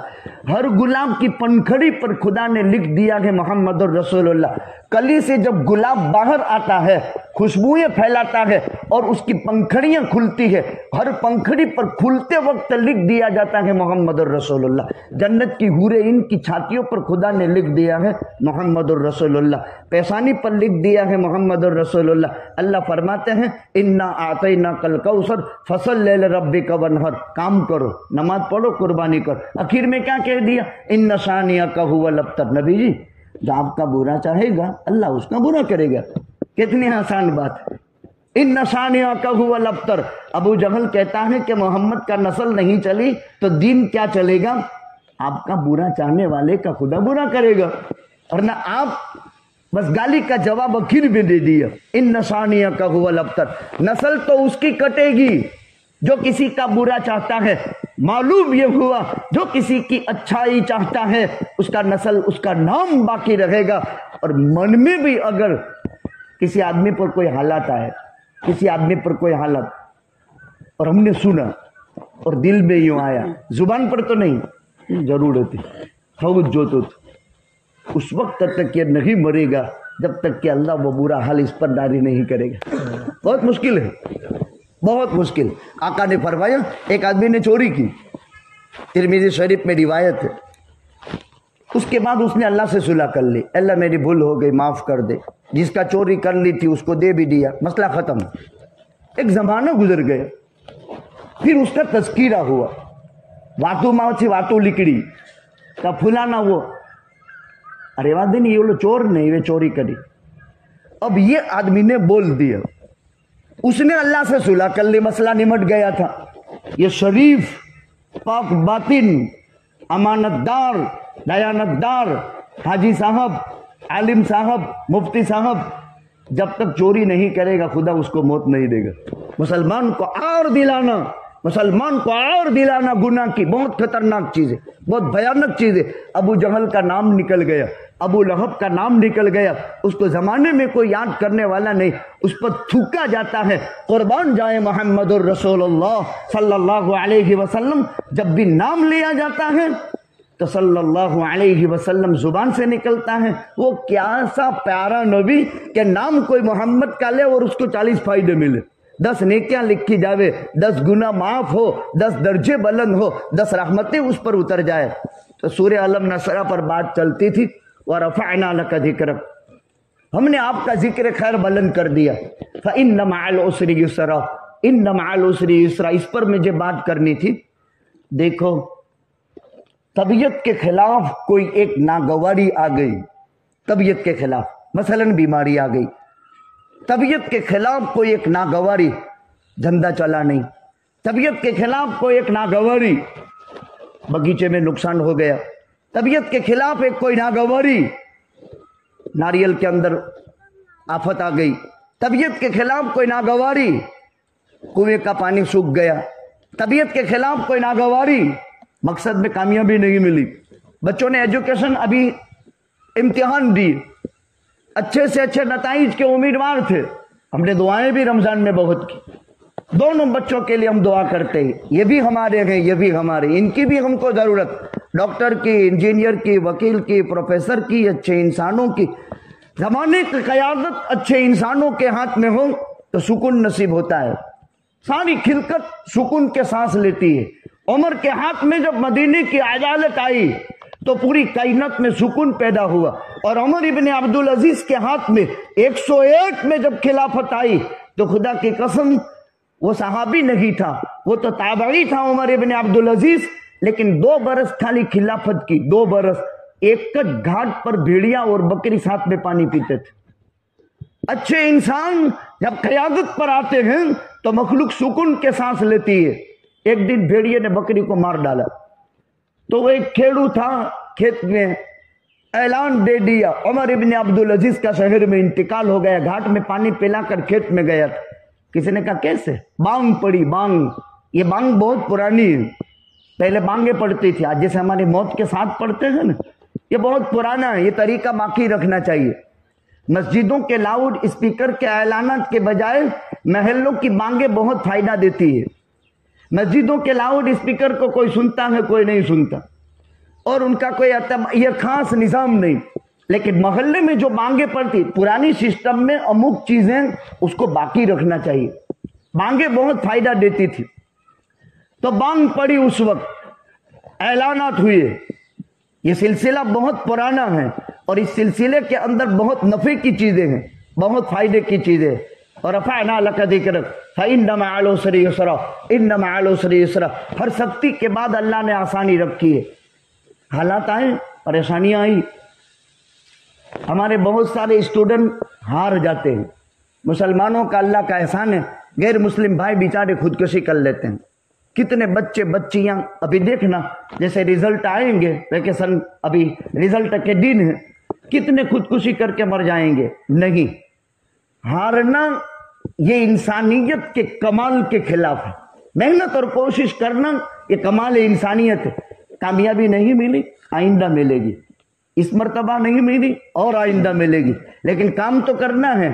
हर गुलाब की पंखड़ी पर खुदा ने लिख दिया है मोहम्मद रसूलुल्लाह। कली से जब गुलाब बाहर आता है, खुशबुएं फैलाता है और उसकी पंखड़ियां खुलती है, हर पंखड़ी पर खुलते वक्त लिख दिया जाता है मोहम्मद रसूलुल्लाह। जन्नत की हूरे इनकी छातियों पर खुदा ने लिख दिया है मोहम्मद रसूलुल्लाह, पेशानी पर लिख दिया है मोहम्मद रसूलुल्लाह। अल्लाह फरमाते हैं इन्ना आतैना कल कौसर फसल्लि लिरब्बिका वनहर, काम करो, नमाज पढ़ो, कुर्बानी करो। आखिर में क्या कह दिया, इन्ना शानिअका हुवल अब्तर। नबी जी, जो आपका बुरा चाहेगा अल्लाह उसका बुरा करेगा। कितनी आसान बात है, इन्ना शानिअका हुवल अब्तर। अबू जहल कहता है कि मोहम्मद का नस्ल नहीं चली तो दीन क्या चलेगा? आपका बुरा चाहने वाले का खुदा बुरा करेगा। और ना आप बस गाली का जवाब आखिर में दे दिया, इन्ना शानिअका हुवल अब्तर। नस्ल तो उसकी कटेगी जो किसी का बुरा चाहता है। मालूम ये हुआ जो किसी की अच्छाई चाहता है उसका नस्ल, उसका नाम बाकी रहेगा। और मन में भी अगर किसी आदमी पर कोई हालात आए, किसी आदमी पर कोई हालत, और हमने सुना और दिल में यूं आया, जुबान पर तो नहीं, जरूर होती खौज जो तो उस वक्त तक ये नहीं मरेगा जब तक कि अल्लाह वो बुरा हाल इस पर जारी नहीं करेगा। बहुत मुश्किल है, बहुत मुश्किल। आका ने फरमाया एक आदमी ने चोरी की, तिरमिज़ी शरीफ में रिवायत है। उसके बाद उसने अल्लाह से सुलह कर ली, अल्लाह मेरी भूल हो गई, माफ कर दे। जिसका चोरी कर ली थी उसको दे भी दिया, मसला खत्म। एक जमाना गुजर गया, फिर उसका तस्कीरा हुआ, वातु मावची वातु लिकड़ी का फुलाना वो, अरे वाह दिन ये लोग चोर नहीं, वे चोरी करी। अब ये आदमी ने बोल दिया, उसने अल्लाह से सुलह कर ली, मसला निमट गया था। ये शरीफ, पाक बातिन, अमानतदार, दयानतदार हाजी साहब, आलिम साहब, मुफ्ती साहब जब तक चोरी नहीं करेगा खुदा उसको मौत नहीं देगा। मुसलमान को और दिलाना मुसलमान को और दिलाना गुनाह की बहुत खतरनाक चीज है, बहुत भयानक चीज है। अबू जहल का नाम निकल गया, अबू लहब का नाम निकल गया, उसको जमाने में कोई याद करने वाला नहीं, उस पर थूका जाता है। कुर्बान जाए मोहम्मदुर रसूलुल्लाह सल्लल्लाहु अलैहि वसल्लम, जब भी नाम लिया जाता है तो सल्लल्लाहु अलैहि वसल्लम जुबान से निकलता है। वो क्या सा प्यारा नबी के नाम कोई मोहम्मद का ले और उसको 40 फायदे मिले, 10 नेकियां लिखी जावे, 10 गुना माफ हो, 10 दर्जे बुलंद हो, 10 रहमतें उस पर उतर जाए। तो सूरह अलम नसरा पर बात चलती थी, व रफ़अना लका ज़िक्रक, हमने आपका जिक्र खैर बुलंद कर दिया। फ़इन्न मअल उसरि युस्रा, इन्न मअल उसरि युस्रा, इस पर मुझे बात करनी थी। देखो, तबीयत के खिलाफ कोई एक नागवारी आ गई, तबीयत के खिलाफ मसलन बीमारी आ गई, तबीयत के खिलाफ कोई एक नागवारी, धंधा चला नहीं, तबीयत के खिलाफ कोई एक नागवारी, बगीचे में नुकसान हो गया, तबीयत के खिलाफ एक कोई नागवारी, नारियल के अंदर आफत आ गई, तबीयत के खिलाफ कोई नागवारी, कुएं का पानी सूख गया, तबीयत के खिलाफ कोई नागवारी, मकसद में कामयाबी नहीं मिली, बच्चों ने एजुकेशन अभी इम्तिहान दी, अच्छे से अच्छे नताइज के उम्मीदवार थे, हमने दुआएं भी रमजान में बहुत की। दोनों बच्चों के लिए हम दुआ करते हैं, ये भी हमारे हैं, ये भी हमारे, इनकी भी हमको जरूरत, डॉक्टर की, इंजीनियर की, वकील की, प्रोफेसर की, अच्छे इंसानों की। जमाने की क़यादत अच्छे इंसानों के हाथ में हो तो सुकून नसीब होता है, सारी खिलकत सुकून के सांस लेती है। उमर के हाथ में जब मदीने की अदालत आई तो पूरी कायनात में सुकून पैदा हुआ, और उमर इब्ने अब्दुल अजीज के हाथ में 101 में जब खिलाफत आई तो खुदा की कसम वो सहाबी नहीं था, वो तो ताबई था उमर इब्ने अब्दुल अजीज, लेकिन 2 बरस खाली खिलाफत की, 2 बरस एक घाट पर भेड़िया और बकरी साथ में पानी पीते थे। अच्छे इंसान जब क़यादत पर आते हैं तो मखलूक सुकून के सांस लेती है। एक दिन भेड़िए ने बकरी को मार डाला तो वो एक खेड़ू था, खेत में ऐलान दे दिया, उमर इब्ने अब्दुल अजीज का शहर में इंतकाल हो गया, घाट में पानी पिलाकर खेत में गया। किसी ने कहा कैसे? बांग पड़ी, बांग, ये बांग बहुत पुरानी है, पहले बांगे पड़ती थी, आज जैसे हमारी मौत के साथ पढ़ते हैं ना, ये बहुत पुराना है, ये तरीका बाकी रखना चाहिए। मस्जिदों के लाउड स्पीकर के ऐलानात के बजाय महलों की बांगे बहुत फायदा देती है। मस्जिदों के लाउड स्पीकर को कोई सुनता है, कोई नहीं सुनता, और उनका कोई ये खास निजाम नहीं, लेकिन मोहल्ले में जो बांगे पड़ती, पुरानी सिस्टम में अमुक चीजें उसको बाकी रखना चाहिए, बांगे बहुत फायदा देती थी। तो बांग पड़ी उस वक्त, ऐलानात हुए, ये सिलसिला बहुत पुराना है और इस सिलसिले के अंदर बहुत नफे की चीजें हैं, बहुत फायदे की चीजें। और रफ़अना लका ज़िक्रक फ़इन्न मअल उसरि युस्रा, इन्न मअल उसरि युस्रा, हर सख्ती के बाद अल्लाह ने आसानी रखी है। हालात आए, परेशानियां आई, हमारे बहुत सारे स्टूडेंट हार जाते हैं, मुसलमानों का अल्लाह का एहसान है, गैर मुस्लिम भाई बेचारे खुदकुशी कर लेते हैं। कितने बच्चे बच्चियां, अभी देखना जैसे रिजल्ट आएंगे, वैकेशन अभी रिजल्ट के दिन है, कितने खुदकुशी करके मर जाएंगे। नहीं, हारना ये इंसानियत के कमाल के खिलाफ है। मेहनत और कोशिश करना ये कमाल इंसानियत है। कामयाबी नहीं मिली, आइंदा मिलेगी, इस मर्तबा नहीं मिली और आइंदा मिलेगी, लेकिन काम तो करना है।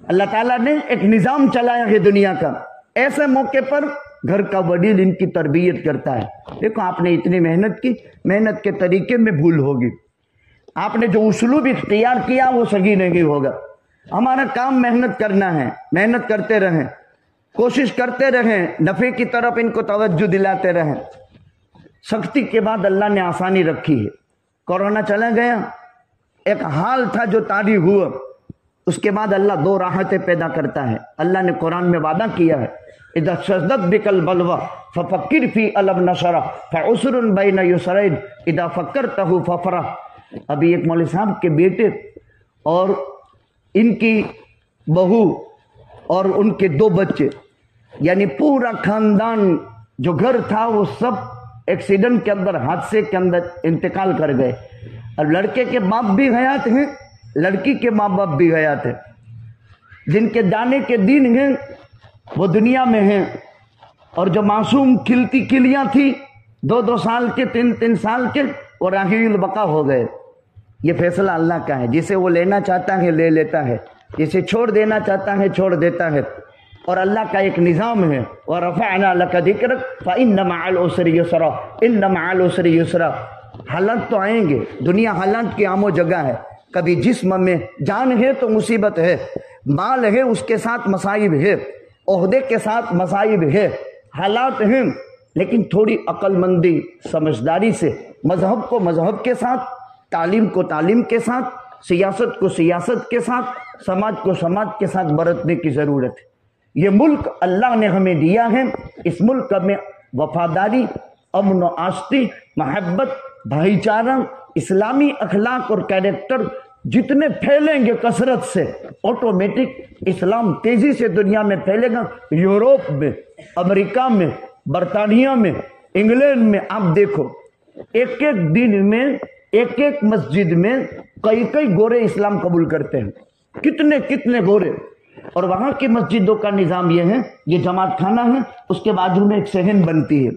अल्लाह ताला ने एक निजाम चलाया है दुनिया का, ऐसे मौके पर घर का वडील इनकी तरबियत करता है। देखो आपने इतनी मेहनत की, मेहनत के तरीके में भूल होगी, आपने जो उसलूब इख्तियार किया वो सही नहीं होगा। हमारा काम मेहनत करना है, मेहनत करते रहें, कोशिश करते रहें, नफे की तरफ इनको तवज्जो दिलाते रहें। सख्ती के बाद अल्लाह ने आसानी रखी है। कोरोना चला गया, एक हाल था जो तारी हुआ, उसके बाद अल्लाह 2 राहतें पैदा करता है। अल्लाह ने कुरान में वादा किया है, इज़ा शद्दत बिकल बलवा फफक्किर फी अलम नशरा फउस्रुन बैन युसरैन इज़ा फक्करतहु फफरह। अभी एक मौलवी साहब के बेटे और इनकी बहू और उनके 2 बच्चे, यानी पूरा खानदान जो घर था वो सब एक्सीडेंट के अंदर, हादसे के अंदर इंतकाल कर गए। और लड़के के बाप भी हयात हैं, लड़की के माँ बाप भी हयात हैं। जिनके जाने के दिन हैं वो दुनिया में हैं, اور جو معصوم کھلتی کلیاں تھی 2-2 سال کے 3-3 سال کے وہ راحی البقا ہو گئے۔ یہ فیصلہ اللہ کا ہے، جسے وہ لینا چاہتا ہے لے لیتا ہے، جسے چھوڑ دینا چاہتا ہے چھوڑ دیتا ہے۔ اور اللہ کا ایک نظام ہے، وَرَفَعْنَا لَكَ ذِكْرَكَ فَإِنَّ مَعَ الْعُسْرِ يُسْرًا، إِنَّ مَعَ الْعُسْرِ يُسْرًا۔ حالات تو آئیں گے، دنیا حالات کی عام و جگہ ہے۔ کبھی جسم میں جان ہے تو مصیبت ہے، مال ہے اس کے ساتھ مصائب ہے، عہدے کے ساتھ مصائب ہے، حالات ہیں، لیکن تھوڑی عقل مندی سمجھداری سے مذہب کو مذہب کے ساتھ، تعلیم کو تعلیم کے ساتھ، سیاست کو سیاست کے ساتھ، سماج کو سماج کے ساتھ برتنے کی ضرورت ہے۔ یہ ملک اللہ نے ہمیں دیا ہے، اس ملک میں وفاداری، امن و آشتی، محبت، بھائی چارہ، اسلامی اخلاق اور کیریکٹر جتنے پھیلیں گے کثرت سے، آٹومیٹک اسلام تیزی سے دنیا میں پھیلے گا۔ یورپ میں، امریکہ میں، برطانیہ میں، انگلینڈ میں آپ دیکھو، ایک ایک دن میں ایک ایک مسجد میں کئی کئی گورے اسلام قبول کرتے ہیں، کتنے کتنے گورے۔ اور وہاں کی مسجدوں کا نظام یہ ہے، یہ جماعت خانہ ہے، اس کے بازو میں ایک صحن بنتی ہے،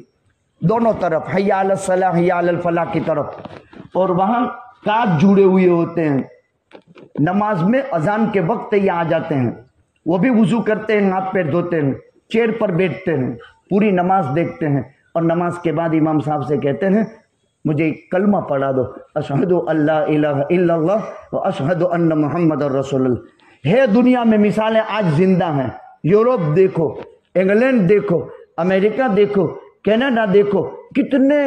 دونوں طرف حی علی الصلاح حی علی الفلاح کی طرف، اور وہاں کاج جڑے ہوئے ہوتے ہیں۔ نماز میں اذان کے وقت یہ آ جاتے ہیں، وہ بھی وضو کرتے ہیں، ہاتھ پیر دھوتے ہیں، چیئر پر بیٹھتے ہیں، پوری نماز دیکھتے ہیں، اور نماز کے بعد امام صاحب سے کہتے ہیں مجھے کلمہ پڑھا دو، اشہد ان لا الہ الا اللہ و اشہد ان محمد رسول اللہ۔ ہے دنیا میں مثالیں آج زندہ ہیں، یورپ دیکھو، انگلینڈ دیکھو، امریکہ دیکھو، کینیڈا دیکھو، کتنے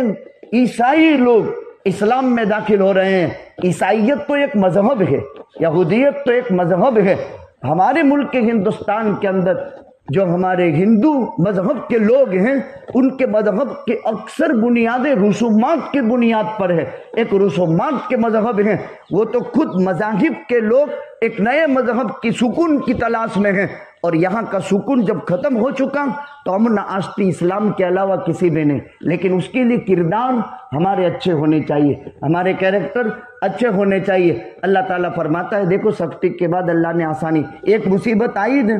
عیسائی لوگ اسلام میں داخل ہو رہے ہیں۔ عیسائیت تو ایک مذہب ہے، یہودیت تو ایک مذہب ہے۔ ہمارے ملک کے ہندوستان کے اندر جو ہمارے ہندو مذہب کے لوگ ہیں، ان کے مذہب کے اکثر بنیادیں رسومات کی بنیاد پر ہے۔ ایک رسومات کے مذہب ہیں، وہ تو خود مذاہب کے لوگ ایک نئے مذہب کی سکون کی تلاش میں ہیں، اور یہاں کا سکون جب ختم ہو چکا تو امن آشتی اسلام کے علاوہ کسی میں نہیں۔ لیکن اس کے لیے کردار ہمارے اچھے ہونے چاہیے، ہمارے کیریکٹر اچھے ہونے چاہیے۔ اللہ تعالیٰ فرماتا ہے دیکھو سختی کے بعد اللہ نے آسانی، ایک مصیبت آئی نا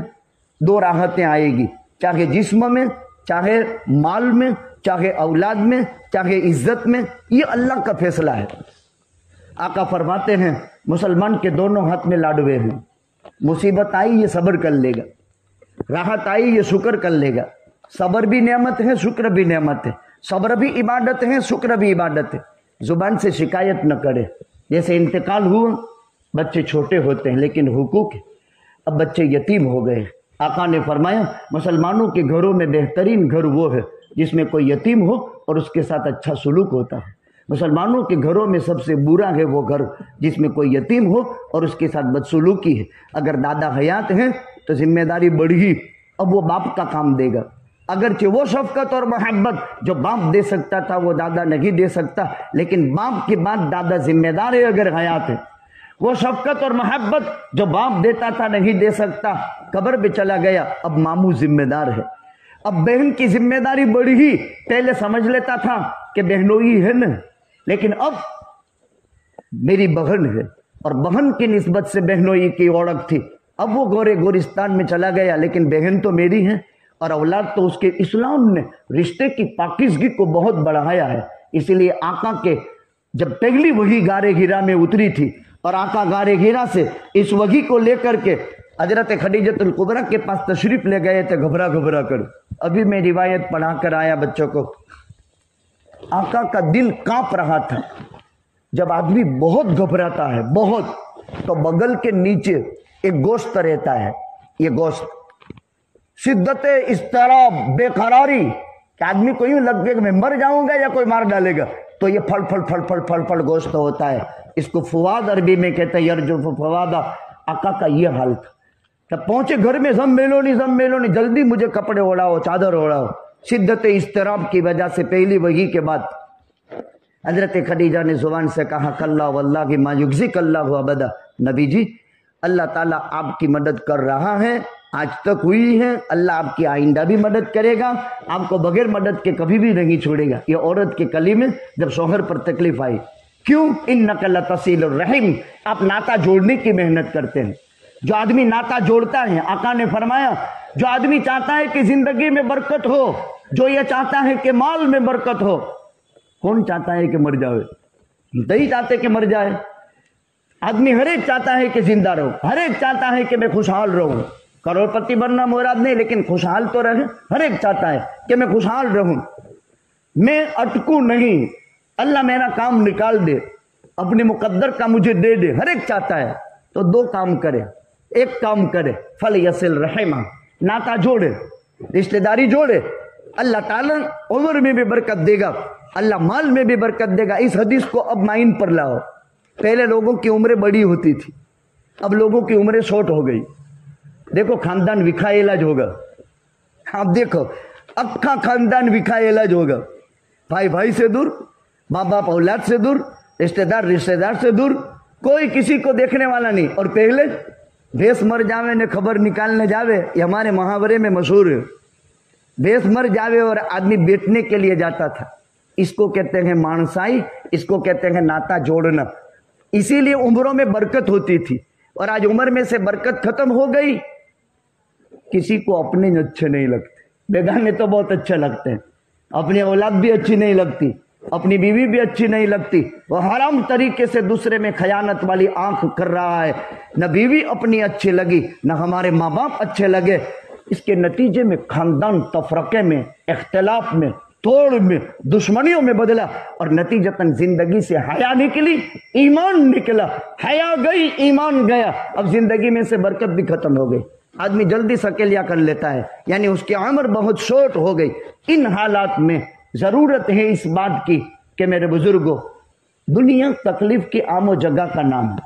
2 راحتیں آئے گی، چاہے جسم میں، چاہے مال میں، چاہے اولاد میں، چاہے عزت میں، یہ اللہ کا فیصلہ ہے۔ آقا فرماتے ہیں مسلمان کے دونوں ہاتھ میں لاڈوے ہیں، مصیبت آئی یہ صبر کر لے گا، راحت آئی یہ شکر کر لے گا۔ صبر بھی نعمت ہے، شکر بھی نعمت ہے، صبر بھی عبادت ہے، شکر بھی عبادت ہے۔ زبان سے شکایت نہ کرے، جیسے انتقال ہوا، بچے چھوٹے ہوتے ہیں لیکن حقوق ہے، اب بچے یتیم ہو گئے۔ آقا نے فرمایا مسلمانوں کے گھروں میں بہترین گھر وہ ہے جس میں کوئی یتیم ہو اور اس کے ساتھ اچھا سلوک ہوتا ہے۔ مسلمانوں کے گھروں میں سب سے برا ہے وہ گھر جس میں کوئی یتیم ہو اور اس کے ساتھ بدسلوکی ہے۔ اگر دادا حیات ہیں تو ذمہ داری بڑھی، اب وہ باپ کا کام دے گا، اگرچہ وہ شفقت اور محبت جو باپ دے سکتا تھا وہ دادا نہیں دے سکتا، لیکن باپ کے بعد دادا ذمہ دار ہے اگر حیات ہے۔ وہ شفقت اور محبت جو باپ دیتا تھا نہیں دے سکتا، قبر پہ چلا گیا، اب ماموں ذمہ دار ہے۔ اب بہن کی ذمہ داری بڑھی، پہلے سمجھ لیتا تھا کہ بہنوئی ہے نا، لیکن اب میری بہن ہے، اور بہن کی نسبت سے بہنوئی کی اوڑک تھی، اب وہ گورے گورستان میں چلا گیا، لیکن بہن تو میری ہے، اور اولاد تو اس کے۔ اسلام نے رشتے کی پاکیزگی کو بہت بڑھایا ہے، اسی لیے آقا کے جب پہلی وحی غار ہرا میں اتری تھی اور آقا غار ہرا سے اس وحی کو لے کر کے حضرت خدیجۃ الکبریٰ کے پاس تشریف لے گئے تھے گھبرا گھبرا کر۔ ابھی میں روایت پڑھا کر آیا بچوں کو، آقا کا دل کانپ رہا تھا۔ جب آدمی بہت گھبراتا ہے بہت، تو بغل کے نیچے ایک گوشت رہتا ہے، یہ گوشت شدت اضطراب، بے قراری کہ آدمی کو یوں لگ گیا کہ میں مر جاؤں گا یا کوئی مار ڈالے گا، تو یہ پھل پھل پھل پھل پھل پھل گوشت ہوتا ہے، اس کو فواد عربی میں کہتے ہیں، یرجف فوادا۔ آقا کا یہ حال تھا، جب پہنچے گھر میں زم میلونی جلدی مجھے کپڑے اوڑاؤ، چادر اوڑاؤ۔ شدت اضطراب کی وجہ سے پہلی وحی کے بعد حضرت خدیجہ نے زبان سے کہا کلا واللہ ما یخزیک اللہ ابدا، نبی جی اللہ تعالیٰ آپ کی مدد کر رہا ہے، آج تک ہوئی ہے، اللہ آپ کی آئندہ بھی مدد کرے گا، آپ کو بغیر مدد کے کبھی بھی نہیں چھوڑے گا۔ یہ عورت کے کلمے جب شوہر پر تکلیف آئی، کیوں؟ انک لتصل الرحم، آپ ناتا جوڑنے کی محنت کرتے ہیں۔ جو آدمی ناتا جوڑتا ہے، آقا نے فرمایا جو آدمی چاہتا ہے کہ زندگی میں برکت ہو، जो ये चाहता है कि माल में बरकत हो, कौन चाहता है कि मर जाए? नहीं चाहते कि मर जाए। आदमी हर एक चाहता है कि जिंदा रहो, हर एक चाहता है कि मैं खुशहाल रहूं। करोड़पति बनना मुराद नहीं, लेकिन खुशहाल तो रहे। हर एक चाहता है कि मैं खुशहाल रहूं, मैं अटकूं नहीं, अल्लाह मेरा काम निकाल दे, अपने मुकद्दर का मुझे दे दे। हर एक चाहता है। तो दो काम करे, एक काम करे, फल यसिल रहमा, नाता जोड़े, रिश्तेदारी जोड़े, अल्लाह ताला उम्र में भी बरकत देगा, अल्लाह माल में भी बरकत देगा। इस हदीस को अब माइंड पर लाओ। पहले लोगों की उम्रें बड़ी होती थी, अब लोगों की उम्रें शॉर्ट हो गई। देखो खानदान विखा इलाज होगा। आप देखो अक्खा खानदान विखा इलाज होगा। भाई भाई से दूर, माँ बाप औलाद से दूर, रिश्तेदार रिश्तेदार से दूर, कोई किसी को देखने वाला नहीं। और पहले भैंस मर जावे ने खबर निकालने जावे, ये हमारे मुहावरे में मशहूर है। भैंस मर जावे और आदमी बेचने के लिए जाता था। इसको कहते हैं मानसाई, इसको कहते हैं नाता जोड़ना। इसीलिए उम्रों में बरकत होती थी। और आज उम्र में से बरकत खत्म हो गई। किसी को अपने अच्छे नहीं लगते, बेगाने तो बहुत अच्छे लगते हैं। अपनी औलाद भी अच्छी नहीं लगती, अपनी बीवी भी अच्छी नहीं लगती। वो हराम तरीके से दूसरे में खयानत वाली आंख कर रहा है। न बीवी अपनी अच्छी लगी, न हमारे माँ बाप अच्छे लगे। इसके नतीजे में खानदान तफरके में, इख्तिलाफ में, तोड़ में, दुश्मनियों में बदला। और नतीजतन जिंदगी से हया निकली, ईमान निकला। हया गई, ईमान गया। अब जिंदगी में से बरकत भी खत्म हो गई। आदमी जल्दी सकेलिया कर लेता है, यानी उसकी उम्र बहुत शॉर्ट हो गई। इन हालात में जरूरत है इस बात की कि मेरे बुजुर्गों, दुनिया तकलीफ की आमो जगह का नाम है।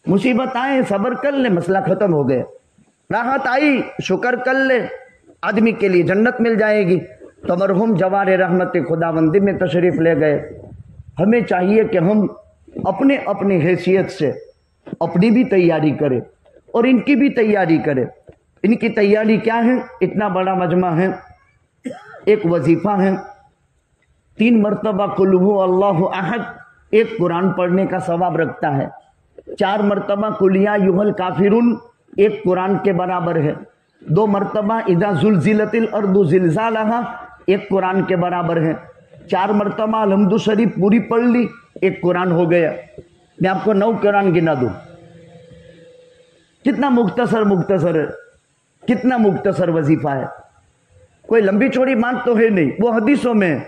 मुसीबत आए सब्र कर ले, मसला खत्म हो गया। राहत आई शुक्र कर ले, आदमी के लिए जन्नत मिल जाएगी। तो मरहुम जवार रहमत खुदाबंदी में तशरीफ ले गए। हमें चाहिए कि हम अपने अपनी हैसियत से अपनी भी तैयारी करें और इनकी भी तैयारी करें। इनकी तैयारी क्या है? इतना बड़ा मजमा है, एक वजीफा है, 3 मरतबा कुल हु अल्लाहु अहद, एक कुरान पढ़ने का सवाब रखता है। 4 मरतबा कुलिया युहल काफिरुन, एक कुरान के बराबर है। 2 मरतबा इदा जुलजिलतिल अर्दु जिलजालहा, एक कुरान के बराबर है। 4 मरतबा अलहम्दु शरीफ पूरी पढ़ ली, एक कुरान हो गया। मैं आपको 9 कुरान गिना दूं। कितना मुख्तसर है, कितना मुख्तसर वजीफा है। कोई लंबी चौड़ी बात तो है नहीं, वो हदीसों में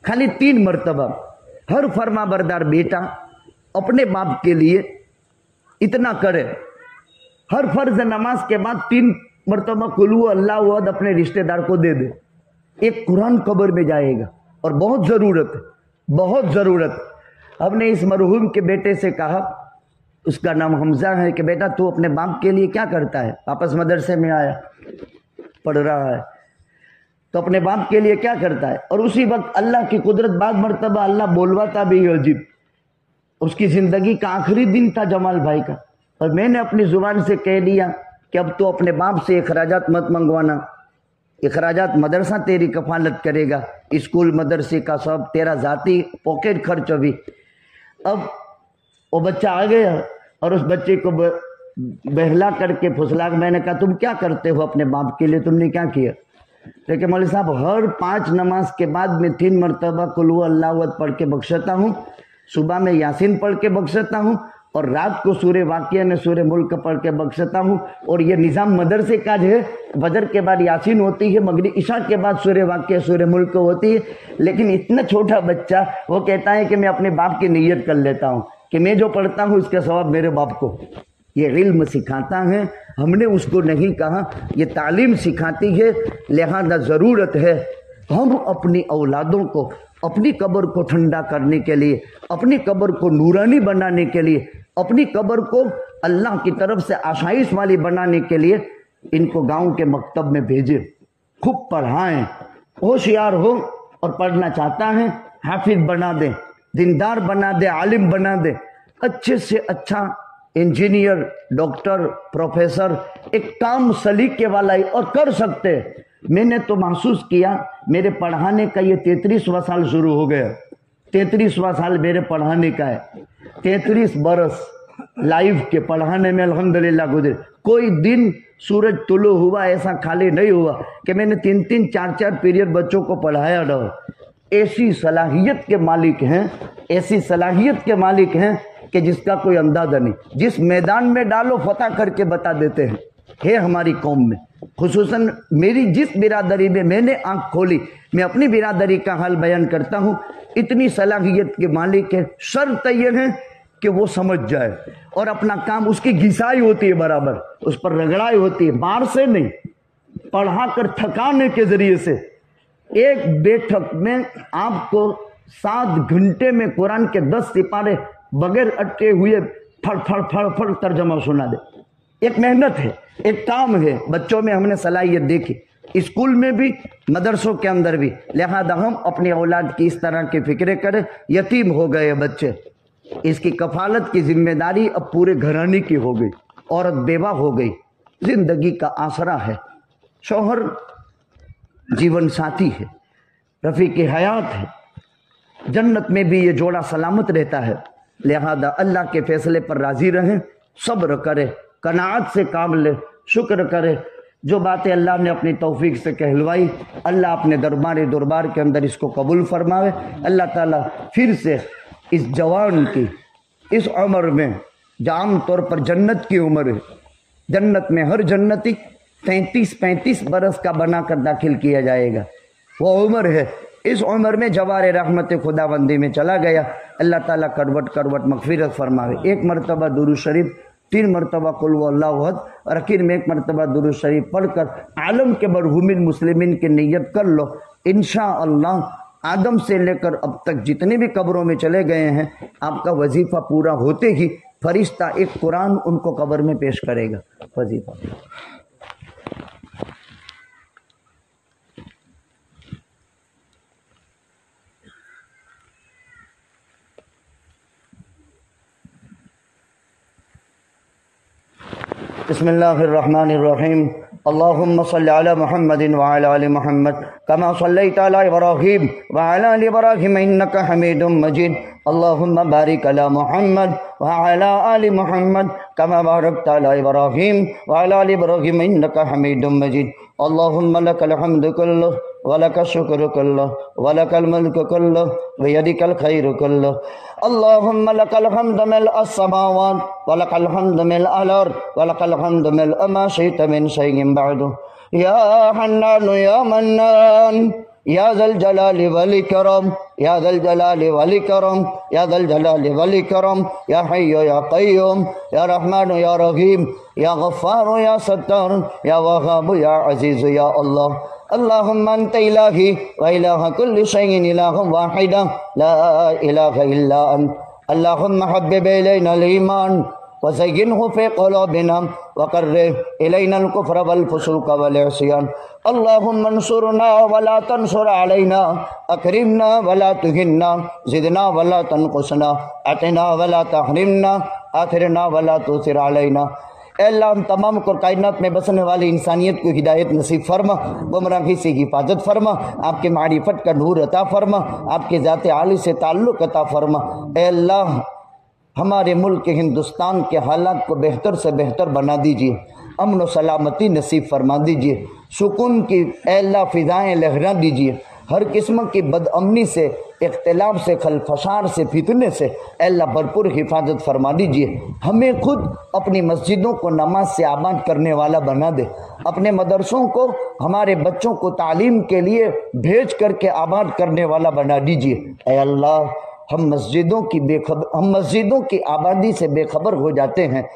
खाली 3 मरतबा हर फर्मा बरदार बेटा अपने बाप के लिए इतना करे। हर फर्ज नमाज के बाद 3 मरतबा कुलू अल्लाह वद अपने रिश्तेदार को दे दे। एक कुरान कब्र में जाएगा। और बहुत ज़रूरत है, बहुत ज़रूरत। हमने इस मरहूम के बेटे से कहा, उसका नाम हमजा है, कि बेटा तू अपने बाप के लिए क्या करता है? वापस मदरसे में आया, पढ़ रहा है, तो अपने बाप के लिए क्या करता है? और उसी वक्त अल्लाह की कुदरत, बाद मरतबा अल्लाह बोलवाता भी है अजीब। उसकी ज़िंदगी का आखिरी दिन था जमाल भाई का, और मैंने अपनी ज़ुबान से कह दिया कि अब तो अपने बाप से अखराजात मत मंगवाना, अखराजात मदरसा तेरी कफालत करेगा, स्कूल मदरसे का सब तेरा ज़ाती पॉकेट खर्च भी। अब वो बच्चा आ गया और उस बच्चे को बहला करके फुसला, मैंने कहा तुम क्या करते हो अपने बाप के लिए, तुमने क्या किया? लेकिन मौलवी साहब, हर 5 नमाज के बाद मैं 3 मरतबा कुल हु अल्लाह पढ़ के बख्शता हूँ, सुबह में यासीन पढ़ के बख्शता हूँ, और रात को सूर्य वाक़िया ने सूर्य मुल्क पढ़ के बख्शता हूँ। और ये निज़ाम मदरसे का जो है, फजर के बाद यासीन होती है, मगरिब इशा के बाद सूर्य वाक़िया सूर्य मुल्क होती है। लेकिन इतना छोटा बच्चा वो कहता है कि मैं अपने बाप की नीयत कर लेता हूँ कि मैं जो पढ़ता हूँ इसका सवाब मेरे बाप को। ये इल्म सिखाता है, हमने उसको नहीं कहा, ये तालीम सिखाती है। लिहाजा ज़रूरत है हम अपनी औलादों को अपनी कब्र को ठंडा करने के लिए, अपनी कब्र को नूरानी बनाने के लिए, अपनी कब्र को अल्लाह की तरफ से आशाइश वाली बनाने के लिए इनको गांव के मकतब में भेजें, खूब पढ़ाएं। होशियार हो और पढ़ना चाहता है, हाफिज बना दें, दीनदार बना दे, आलिम बना दे, अच्छे से अच्छा इंजीनियर, डॉक्टर, प्रोफेसर, एक काम सलीके वाला ही और कर सकते। मैंने तो महसूस किया, मेरे पढ़ाने का ये 33वां साल शुरू हो गया। 33वां साल मेरे पढ़ाने का है, 33 बरस लाइफ के पढ़ाने में अल्हम्दुलिल्लाह गुजरे। कोई दिन सूरज तुलू हुआ ऐसा खाली नहीं हुआ कि मैंने 3-3, 4-4 पीरियड बच्चों को पढ़ाया ना हो। ऐसी सलाहियत के मालिक हैं, ऐसी सलाहियत के मालिक हैं कि जिसका कोई अंदाजा नहीं। जिस मैदान में डालो फतह करके बता देते हैं। है हमारी कौम में, खुसूसन मेरी जिस बिरादरी में मैंने आंख खोली, मैं अपनी बिरादरी का हाल बयान करता हूँ। इतनी सलाहियत के मालिक है। शर्त यह है कि वो समझ जाए और अपना काम, उसकी घिसाई होती है बराबर, उस पर रगड़ाई होती है, मार से नहीं, पढ़ा कर थकाने के जरिए से। एक बैठक में आपको 7 घंटे में कुरान के 10 सिपारे बगैर अटके हुए फड़ फड़ फड़ फड़ तर्जमा सुना दे। एक मेहनत है, एक काम है। बच्चों में हमने सलाहियत देखी, स्कूल में भी, मदरसों के अंदर भी। लिहाजा हम अपनी औलाद की इस तरह की फिक्रें करें। यतीम हो गए बच्चे, इसकी कफालत की जिम्मेदारी अब पूरे घराने की हो गई। औरत बेवा हो गई, जिंदगी का आसरा है। शौहर जीवन साथी है, रफीक हयात है। जन्नत में भी ये जोड़ा सलामत रहता है। लिहाजा अल्लाह के फैसले पर राजी रहें, सब्र करें, कनाअत से काम ले, शुक्र करे। जो बातें अल्लाह ने अपनी तौफीक से कहलवाई, अल्लाह अपने दरबार के अंदर इसको कबूल फरमावे। अल्लाह ताला फिर से इस जवान की इस उम्र में, जो आम तौर पर जन्नत की उम्र है, जन्नत में हर जन्नती 33-35 बरस का बनाकर दाखिल किया जाएगा। वो उम्र है, इस उम्र में जवार रहमत खुदाबंदी में चला गया। अल्लाह ताला करवट करवट मगफिरत फरमावे। 1 मरतबा दुरूद शरीफ, 3 मरतबा कुल वल्लाहु अहद और आखिर में 1 मरतबा दुरूद शरीफ पढ़कर आलम के मरहूमिन मुस्लिमीन की नियत कर लो। इंशाअल्लाह आदम से लेकर अब तक जितने भी कब्रों में चले गए हैं, आपका वजीफा पूरा होते ही फरिश्ता एक कुरान उनको कब्र में पेश करेगा। वजीफा बिस्मिल्लाहिर्रहमानिर्रहीम। अल्लाहुम्मा सल्लि अला मुहम्मदिन व अला आलि मुहम्मद कमा सल्लैता अला इब्राहीम व अला आलि इब्राहीम इन्नका हमीदुम मजीद। अल्लाहुम्मा बारिक अला मुहम्मद व अला आलि मुहम्मद कमा बारकता अला इब्राहीम व अला आलि इब्राहीम इन्नका हमीदुम मजीद। अल्लाहुम्मा लकल हम्दु कुल्लुहु व लकल शुक्र कुल्लुहु व लकल मुल्कु कुल्लुहु व यदिकल खैरु कुल्लुहु। अल्लाहुम्मा लकल हम्दु मिल अस्समावात व लकल हम्दु मिल अल-अर्द व लकल हम्दु मिल मा शि'त मिन शैइन बअदु। या हन्नान या मन्नान या ज़ल जलाली वल इकराम, या ज़ल जलाली वल इकराम, या ज़ल जलाली वल इकराम, या हय्यु या क़य्यूम, या रहमान या रहीम, या गफ़्फ़ार या सत्तार, या वहाब या अज़ीज़ या अल्लाह। अल्लाहुम्मा अन्त इलाही व इलाहा कुल्लि शैइन इलाहुम वाहिदा ला इलाहा इल्ला अन्त। अल्लाहुम्मा हब्बिब इलैना al-ईमान वज़य्यिनहु फ़ी क़ुलूबिना वकर्रिह इलैना al-कुफ़्र वल-फ़ुसूक़ वल-इस्यान। अल्लाहुम्मा अंसुरना वला तंसुर अलैना, अकरिमना वला तुहिन्ना, ज़िदना वला तनक़ुसना, अतिना वला तहरिमना, आथिरना वला तुसिर अलैना। अल्लाह हम तमाम को कायनात में बसने वाली इंसानियत को हिदायत नसीब फरमा, गुमराही से हिफाजत फरमा, आपके मारिफत का नूर अता फरमा, आपके ज़ात आली से ताल्लुक़ अता फरमा। ए अल्लाह हमारे मुल्क हिंदुस्तान के हालात को बेहतर से बेहतर बना दीजिए, अमन व सलामती नसीब फरमा दीजिए, सुकून की अल्लाह फ़िज़ाएँ लहरा दीजिए, हर किस्म की बदअमनी से, इख्तिलाफ से, खलफशार से, फितने से अल्लाह भरपूर हिफाजत फरमा दीजिए। हमें खुद अपनी मस्जिदों को नमाज से आबाद करने वाला बना दे, अपने मदरसों को, हमारे बच्चों को तालीम के लिए भेज करके आबाद करने वाला बना दीजिए। ऐ अल्लाह हम मस्जिदों की आबादी से बेखबर हो जाते हैं।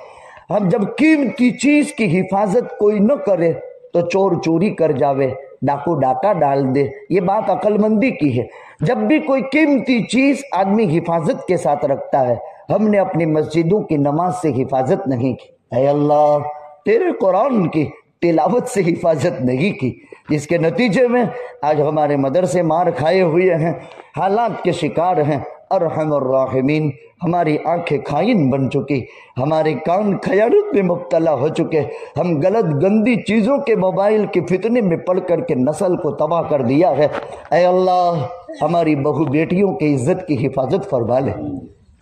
हम जब कीमती चीज़ की हिफाजत कोई न करे तो चोर चोरी कर जावे, डाकू डाका डाल दे। ये बात अक्लमंदी की है। जब भी कोई कीमती चीज़ आदमी हिफाजत के साथ रखता है, हमने अपनी मस्जिदों की नमाज से हिफाजत नहीं की। ऐ अल्लाह तेरे कुरान की तिलावत से हिफाजत नहीं की, जिसके नतीजे में आज हमारे मदरसे मार खाए हुए हैं, हालात के शिकार हैं। अर्हमर राहिमीन, हमारी आंखें खाइन बन चुकी, हमारे कान खयानत में मुब्तला हो चुके, हम गलत गंदी चीज़ों के मोबाइल के फितने में पड़ कर के नस्ल को तबाह कर दिया है। ऐ अल्लाह हमारी बहू बेटियों की इज्जत की हिफाजत फरमा ले।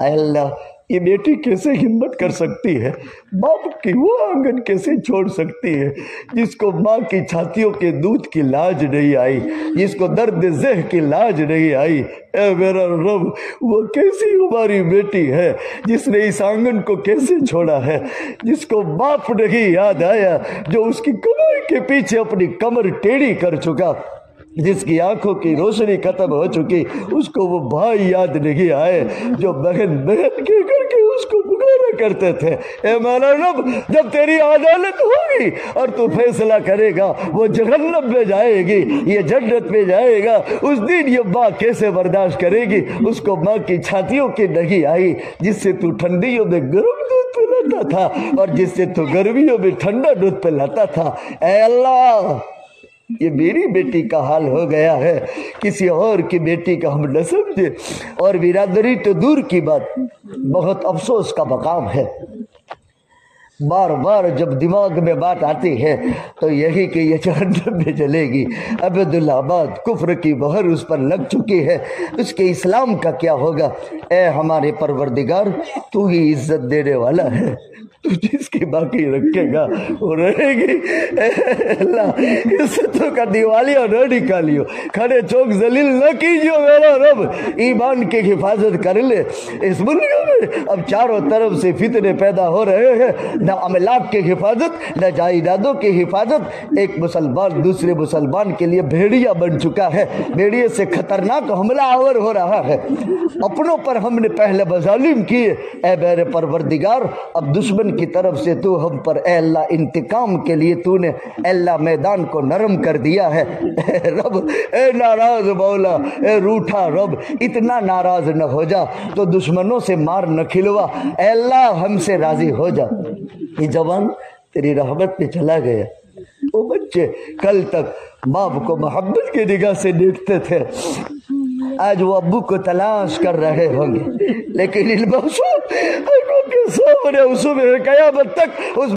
ऐ अल्लाह ये बेटी कैसे हिम्मत कर सकती है, बाप की वो आंगन कैसे छोड़ सकती है, जिसको माँ की छातियों के दूध की लाज नहीं आई, जिसको दर्द ज़ह की लाज नहीं आई। ए मेरा रब, वो कैसी हमारी बेटी है जिसने इस आंगन को कैसे छोड़ा है, जिसको बाप नहीं याद आया, जो उसकी कमाई के पीछे अपनी कमर टेढ़ी कर चुका, जिसकी आंखों की रोशनी खत्म हो चुकी, उसको वो भाई याद नहीं आए जो बहन बहन के करके उसको पुकारा करते थे। ए मेरा रब, जब तेरी अदालत होगी और तू फैसला करेगा, वो जहन्नम में जाएगी, ये जन्नत में जाएगा, उस दिन ये माँ कैसे बर्दाश्त करेगी। उसको माँ की छातियों की नहीं आई, जिससे तू ठंडियों में गर्म दूध पिलाता था और जिससे तू गर्मियों में ठंडा दूध पिलाता था। ए अल्लाह, ये मेरी बेटी का हाल हो गया है, किसी और की बेटी का हम न समझे। और बिरादरी तो दूर की बात, बहुत अफसोस का मकाम है। बार बार जब दिमाग में बात आती है तो यही कि ये जहन्नम में जलेगी। अब्दुल्लाबाद कुफ्र की मोहर उस पर लग चुकी है, उसके इस्लाम का क्या होगा। ए हमारे परवरदिगार, तू ही इज्जत देने वाला है, तू जिसकी बाकी रखेगा वो रहेगी। अल्लाह, इज्जतों का दिवालिया न निकालियो, खड़े चौक जलील न कीजियो मेरा रब। ईमान की हिफाजत कर ले। इस मुल्क में अब चारों तरफ से फितने पैदा हो रहे हैं, न अमलाक की हिफाजत, न जायदादों की हिफाजत। एक मुसलमान दूसरे मुसलमान के लिए भेड़िया बन चुका है, भेड़िए से खतरनाक हमला आवर हो रहा है। अपनों पर हमने पहले मजालिम किए, ए मेरे परवरदिगार, अब दुश्मन की तरफ से तू हम पर ए अल्लाह इंतकाम के लिए तूने अल्लाह मैदान को नरम कर दिया है। रब, ए नाराज मौला, ए रूठा रब, इतना नाराज न हो जा तो दुश्मनों से मार न खिलवा। ए अल्लाह, हमसे राजी हो जा। ये जवान तेरी रहमत में चला गया। वो बच्चे कल तक बाप को मोहब्बत की निगाह से देखते थे, आज वो अब्बू को तलाश कर रहे होंगे, लेकिन इन बख्शों के सामने उस कयामत तक उस